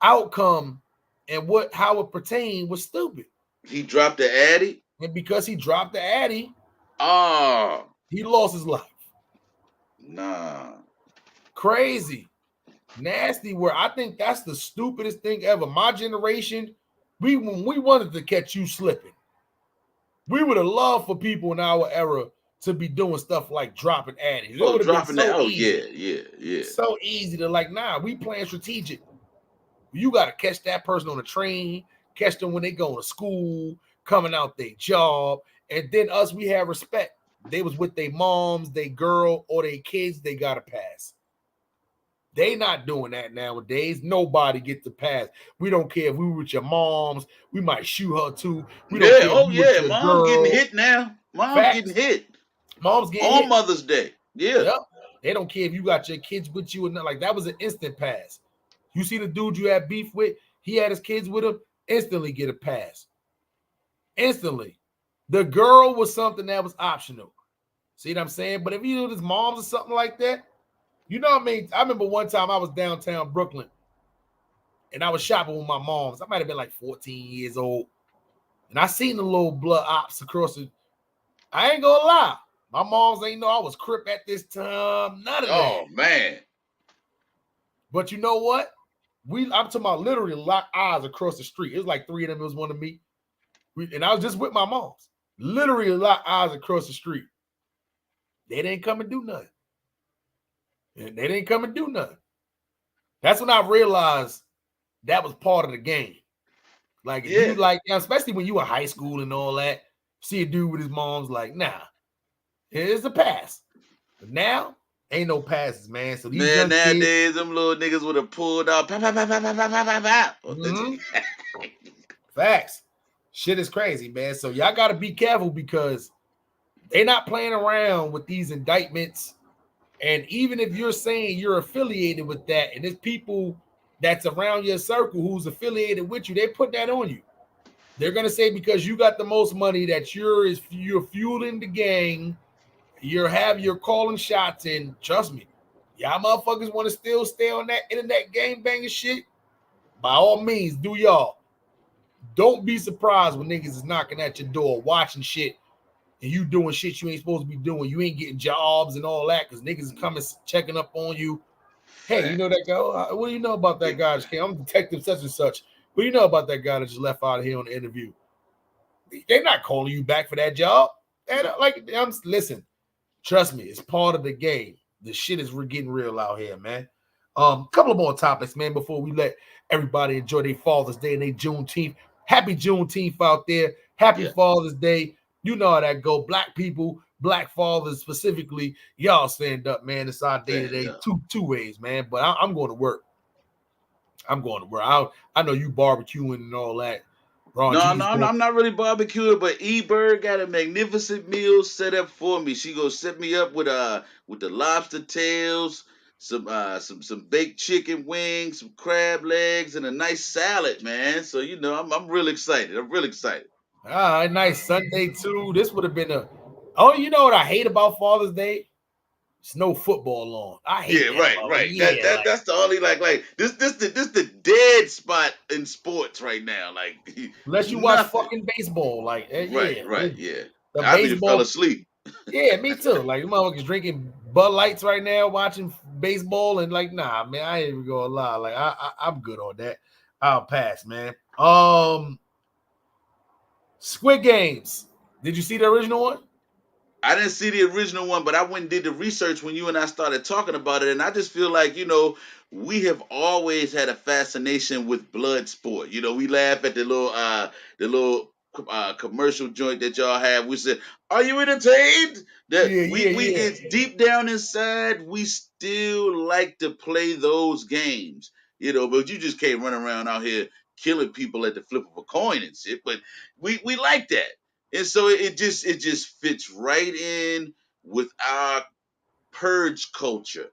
outcome and how it pertained was stupid. He dropped the Addy? And because he dropped the Addy, he lost his life. Nah. Crazy. Nasty word. I think that's the stupidest thing ever. My generation, when we wanted to catch you slipping. We would have loved for people in our era to be doing stuff like dropping Addies. Oh, dropping that. Oh, yeah. So easy to we playing strategic. You got to catch that person on the train, catch them when they going to school, coming out their job, and then us, we have respect. They was with their moms, their girl, or their kids, they got to pass. They not doing that nowadays. Nobody gets to pass. We don't care if we were with your moms. We might shoot her too. We don't care Mom getting hit now. Mom's getting hit. Moms get On hit. Mother's Day. Yeah. Yep. They don't care if you got your kids with you or not. Like that was an instant pass. You see the dude you had beef with, he had his kids with him, instantly get a pass. Instantly. The girl was something that was optional. See what I'm saying? But if you know his moms or something like that, you know what I mean? I remember one time I was downtown Brooklyn and I was shopping with my moms. I might have been like 14 years old. And I seen the little blood ops across the. I ain't gonna lie. My moms ain't know I was Crip at this time. None of that. Oh man. But you know what? I'm talking about literally lock eyes across the street. It was like three of them. It was one of me. And I was just with my moms. Literally lock eyes across the street. They didn't come and do nothing. And they didn't come and do nothing. That's when I realized that was part of the game. Like, if you like, especially when you in high school and all that, see a dude with his mom's like, nah, it's a pass. But now, ain't no passes, man. So these young nowadays, kids, them little niggas would have pulled out. Facts. Shit is crazy, man. So y'all got to be careful because they're not playing around with these indictments. And even if you're saying you're affiliated with that, and there's people that's around your circle who's affiliated with you, they put that on you. They're gonna say because you got the most money that you're fueling the gang, you're calling shots, and trust me, y'all motherfuckers want to still stay on that internet gang banging shit. By all means, do y'all. Don't be surprised when niggas is knocking at your door, watching shit, and you doing shit you ain't supposed to be doing. You ain't getting jobs and all that because niggas is coming checking up on you. Hey, you know that guy? What do you know about that guy? I'm detective such and such. What do you know about that guy that just left out of here on the interview? They're not calling you back for that job. And listen, trust me, it's part of the game. The shit is getting real out here, man. Couple of more topics, man, before we let everybody enjoy their Father's Day and their Juneteenth. Happy Juneteenth out there. Happy Father's Day. You know how that go. Black people, black fathers specifically, y'all stand up, man. It's our day today. Two ways, man. But I'm going to work. I'm going to work. I know you barbecuing and all that. No, I'm not really barbecuing, but Byrd got a magnificent meal set up for me. She gonna set me up with the lobster tails, some baked chicken wings, some crab legs, and a nice salad, man. So you know, I'm real excited. I'm real excited. All right, nice Sunday too. This would have been you know what I hate about Father's Day? It's no football on. I hate that. Right. Yeah, that's the only like this the dead spot in sports right now. Like unless you watch fucking baseball, like right. The I baseball fell asleep. Yeah, me too. Like, motherfuckers drinking Bud Lights right now, watching baseball, and like, nah, man, I ain't even gonna lie. Like, I'm good on that. I'll pass, man. Squid Games. Did you see the original one? I didn't see the original one, but I went and did the research when you and I started talking about it, and I just feel like, you know, we have always had a fascination with blood sport. You know, we laugh at the little commercial joint that y'all have. We said, "Are you entertained?" That we it's deep down inside, we still like to play those games. You know, but you just can't run around out here killing people at the flip of a coin and shit. But we like that. And so it just fits right in with our purge culture.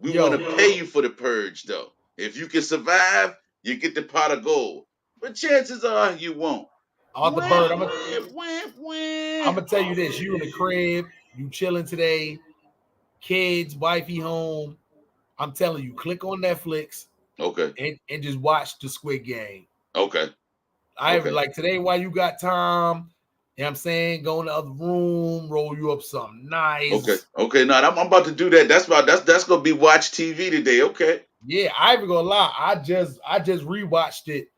We want to pay you for the purge, though. If you can survive, you get the pot of gold. But chances are you won't. The Byrd, I'm gonna tell you this: you in the crib, you chilling today, kids, wifey home. I'm telling you, click on Netflix, and just watch the Squid Game. Like today while you got time. You know what I'm saying? Go in the other room, roll you up something nice. Okay. No, I'm about to do that. That's gonna be watch TV today. Okay. Yeah, I ain't gonna lie. I just rewatched it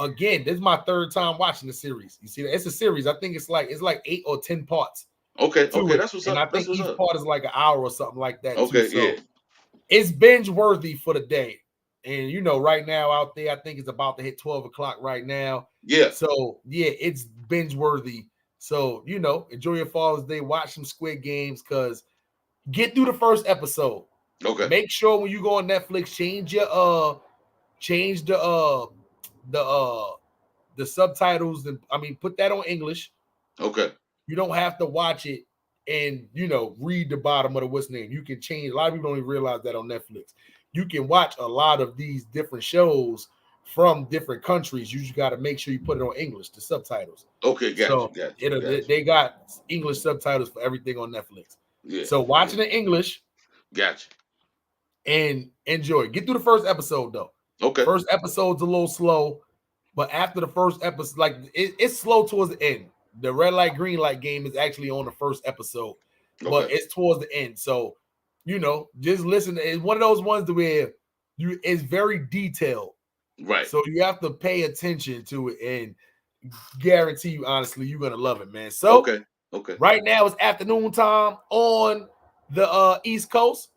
again. This is my third time watching the series. You see that? It's a series. I think it's like 8 or 10 parts. Okay. That's what's up. And I think each part is like an hour or something like that. Okay, too. So it's binge worthy for the day. And you know, right now out there, I think it's about to hit 12 o'clock right now. Yeah. So it's binge worthy. So you know, enjoy your Father's Day. Watch some Squid Games because get through the first episode. Okay. Make sure when you go on Netflix, change the subtitles. And put that on English. Okay. You don't have to watch it and read the bottom of the what's name. You can change. A lot of people don't even realize that on Netflix. You can watch a lot of these different shows from different countries. You just got to make sure you put it on English, the subtitles. Okay, got you, So got you, got you. they got English subtitles for everything on Netflix. Yeah, So watching in English got and enjoy. Get through the first episode though. you. Okay, First episode's a little slow, but after the first episode, like it's slow towards the end. The red light, green light game is actually on the first episode, but okay, it's towards the end. So, just listen. It's one of those ones where it's very detailed. right. So you have to pay attention to it and guarantee you, honestly, you're gonna love it, man. So Okay, okay. right now it's afternoon time on the East Coast.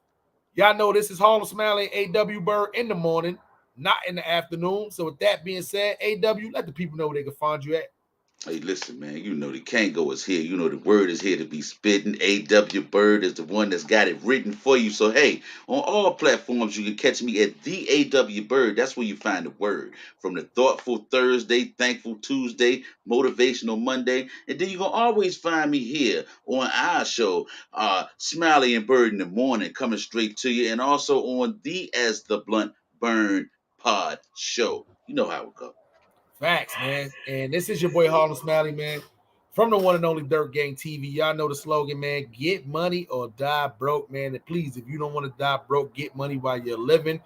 Y'all know this is Harlem Smiley, A.W. Byrd in the morning, not in the afternoon. So with that being said, A.W., let the people know where they can find you at. Hey, listen, man. You know the Kango is here. You know the word is here to be spitting. A.W. Byrd is the one that's got it written for you. So hey, on all platforms you can catch me at the A.W. Byrd. That's where you find the word. From the thoughtful Thursday, thankful Tuesday, motivational Monday, and then you can always find me here on our show, Smiley and Byrd in the morning, coming straight to you, and also on the As the Blunt Burn Pod Show. You know how it goes. Facts, man. And this is your boy Harlem Smiley, man, from the one and only Dirt Gang TV. Y'all know the slogan, man. Get money or die broke, man. And please, if you don't want to die broke, get money while you're living.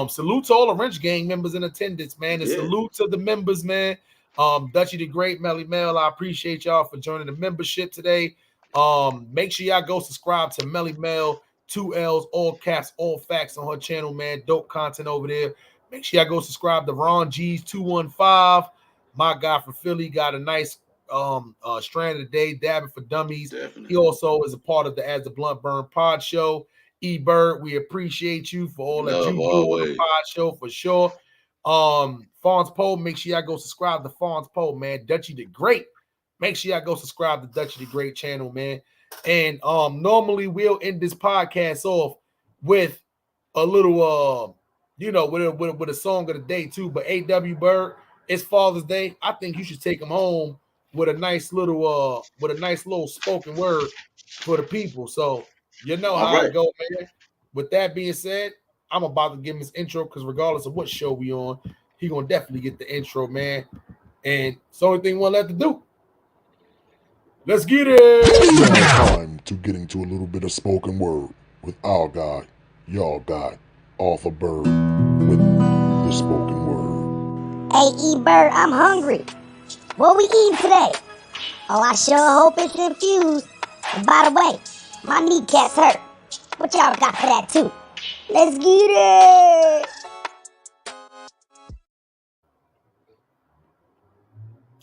Salute to all the Wrench Gang members in attendance, man. And Yeah. salute to the members, man. Dutchy the Great, Melly Mel. I appreciate y'all for joining the membership today. Make sure y'all go subscribe to Melly Mel, 2L's, all caps, all facts on her channel, man. Dope content over there. Make sure y'all go subscribe to Ron G's 215. My guy from Philly got a nice strand of the day, dabbing for dummies. Definitely. He also is a part of the As the Blunt Burn Pod Show. Byrd, we appreciate you for all that Love you do on the always. pod show for sure. Fonz Poe, make sure y'all go subscribe to Fonz Poe, man. Dutchy the Great. Make sure y'all go subscribe to Dutchy the Great channel, man. And normally we'll end this podcast off with a little with a song of the day too. But A.W. Byrd, it's Father's Day. I think you should take him home with a nice little spoken word for the people. So you know All how right. it go, man. With that being said, I'm about to give him his intro because regardless of what show we on, he gonna definitely get the intro, man. And it's the only thing we'll have to do. Let's get it. Now time to get into a little bit of spoken word with our guy, y'all guy, Arthur Byrd, with the spoken word. Hey, Byrd, I'm hungry. What we eating today? Oh, I sure hope it's infused. And by the way, my kneecaps hurt. What y'all got for that too? Let's get it!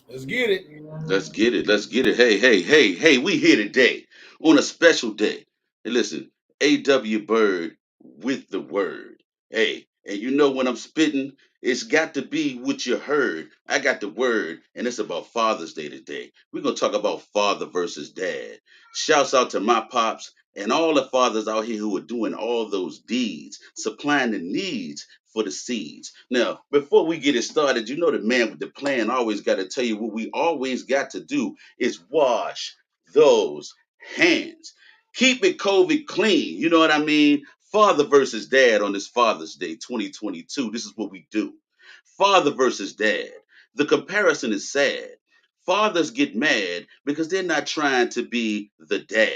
Let's get it. Let's get it. Let's get it. Hey, hey, hey, hey, we here today on a special day. Hey, listen, A.W. Byrd with the word. Hey, and you know when I'm spitting, it's got to be what you heard. I got the word, and it's about Father's Day today. We're going to talk about father versus dad. Shouts out to my pops and all the fathers out here who are doing all those deeds, supplying the needs for the seeds. Now, before we get it started, you know the man with the plan always got to tell you what we always got to do is wash those hands. Keep it COVID clean. You know what I mean? Father versus dad on this Father's Day 2022. This is what we do. Father versus dad. The comparison is sad. Fathers get mad because they're not trying to be the dad.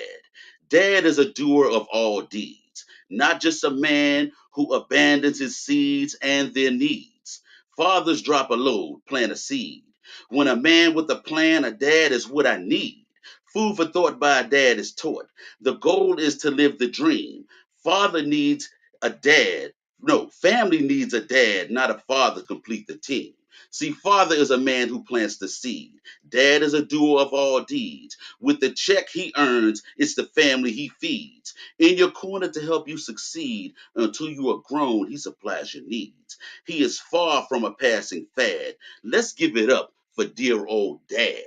Dad is a doer of all deeds, not just a man who abandons his seeds and their needs. Fathers drop a load, plant a seed. When a man with a plan, a dad is what I need. Food for thought by a dad is taught. The goal is to live the dream. Father needs a dad. No, family needs a dad, not a father to complete the team. See, father is a man who plants the seed. Dad is a doer of all deeds. With the check he earns, it's the family he feeds. In your corner to help you succeed until you are grown, he supplies your needs. He is far from a passing fad. Let's give it up for dear old dad.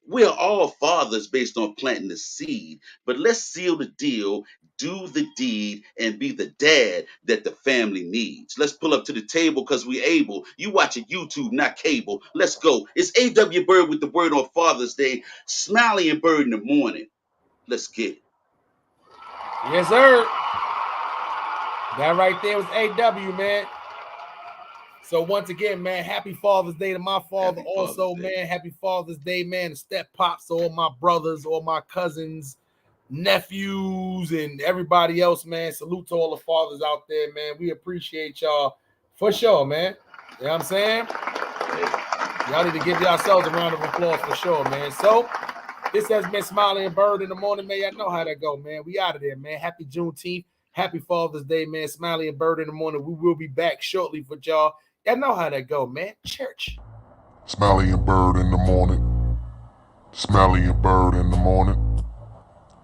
We are all fathers based on planting the seed, but let's seal the deal, do the deed, and be the dad that the family needs. Let's pull up to the table because we able. You watching YouTube, not cable. Let's go. It's A.W. Byrd with the word on Father's Day. Smiley and Byrd in the morning. Let's get it. Yes, sir. That right there was AW, man. So once again, man, happy Father's Day to my father. Happy Also, Father's Day. man, happy Father's Day, man, to step pops, all my brothers, all my cousins, nephews, and everybody else, man. Salute to all the fathers out there, man. We appreciate y'all for sure, man. You know what I'm saying? Y'all need to give yourselves a round of applause for sure, man. So this has been Smiley and Byrd in the morning, man. Y'all know how that go, man. We out of there, man. Happy Juneteenth. Happy Father's Day, man. Smiley and Byrd in the morning. We will be back shortly for y'all. Y'all know how that go, man. Church. Smiley and Byrd in the morning. Smiley and Byrd in the morning.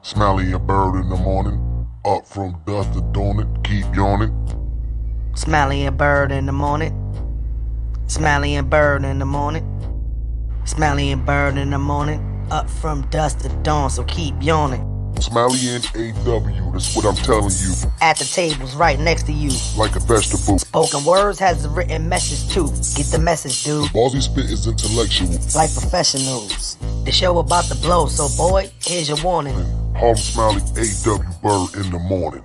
Smiley and Byrd in the morning. Up from dusk to dawn it, keep yawning. Smiley and Byrd in the morning. Smiley and Byrd in the morning. Smiley and Byrd in the morning. Up from dusk to dawn, so keep yawning. Smiley and AW, that's what I'm telling you. At the tables right next to you. Like a vegetable. Spoken Words has a written message too. Get the message, dude. The balls he spit is intellectual. Like professionals. The show about to blow, so boy, here's your warning. Harlem Smiley, AW Byrd in the morning.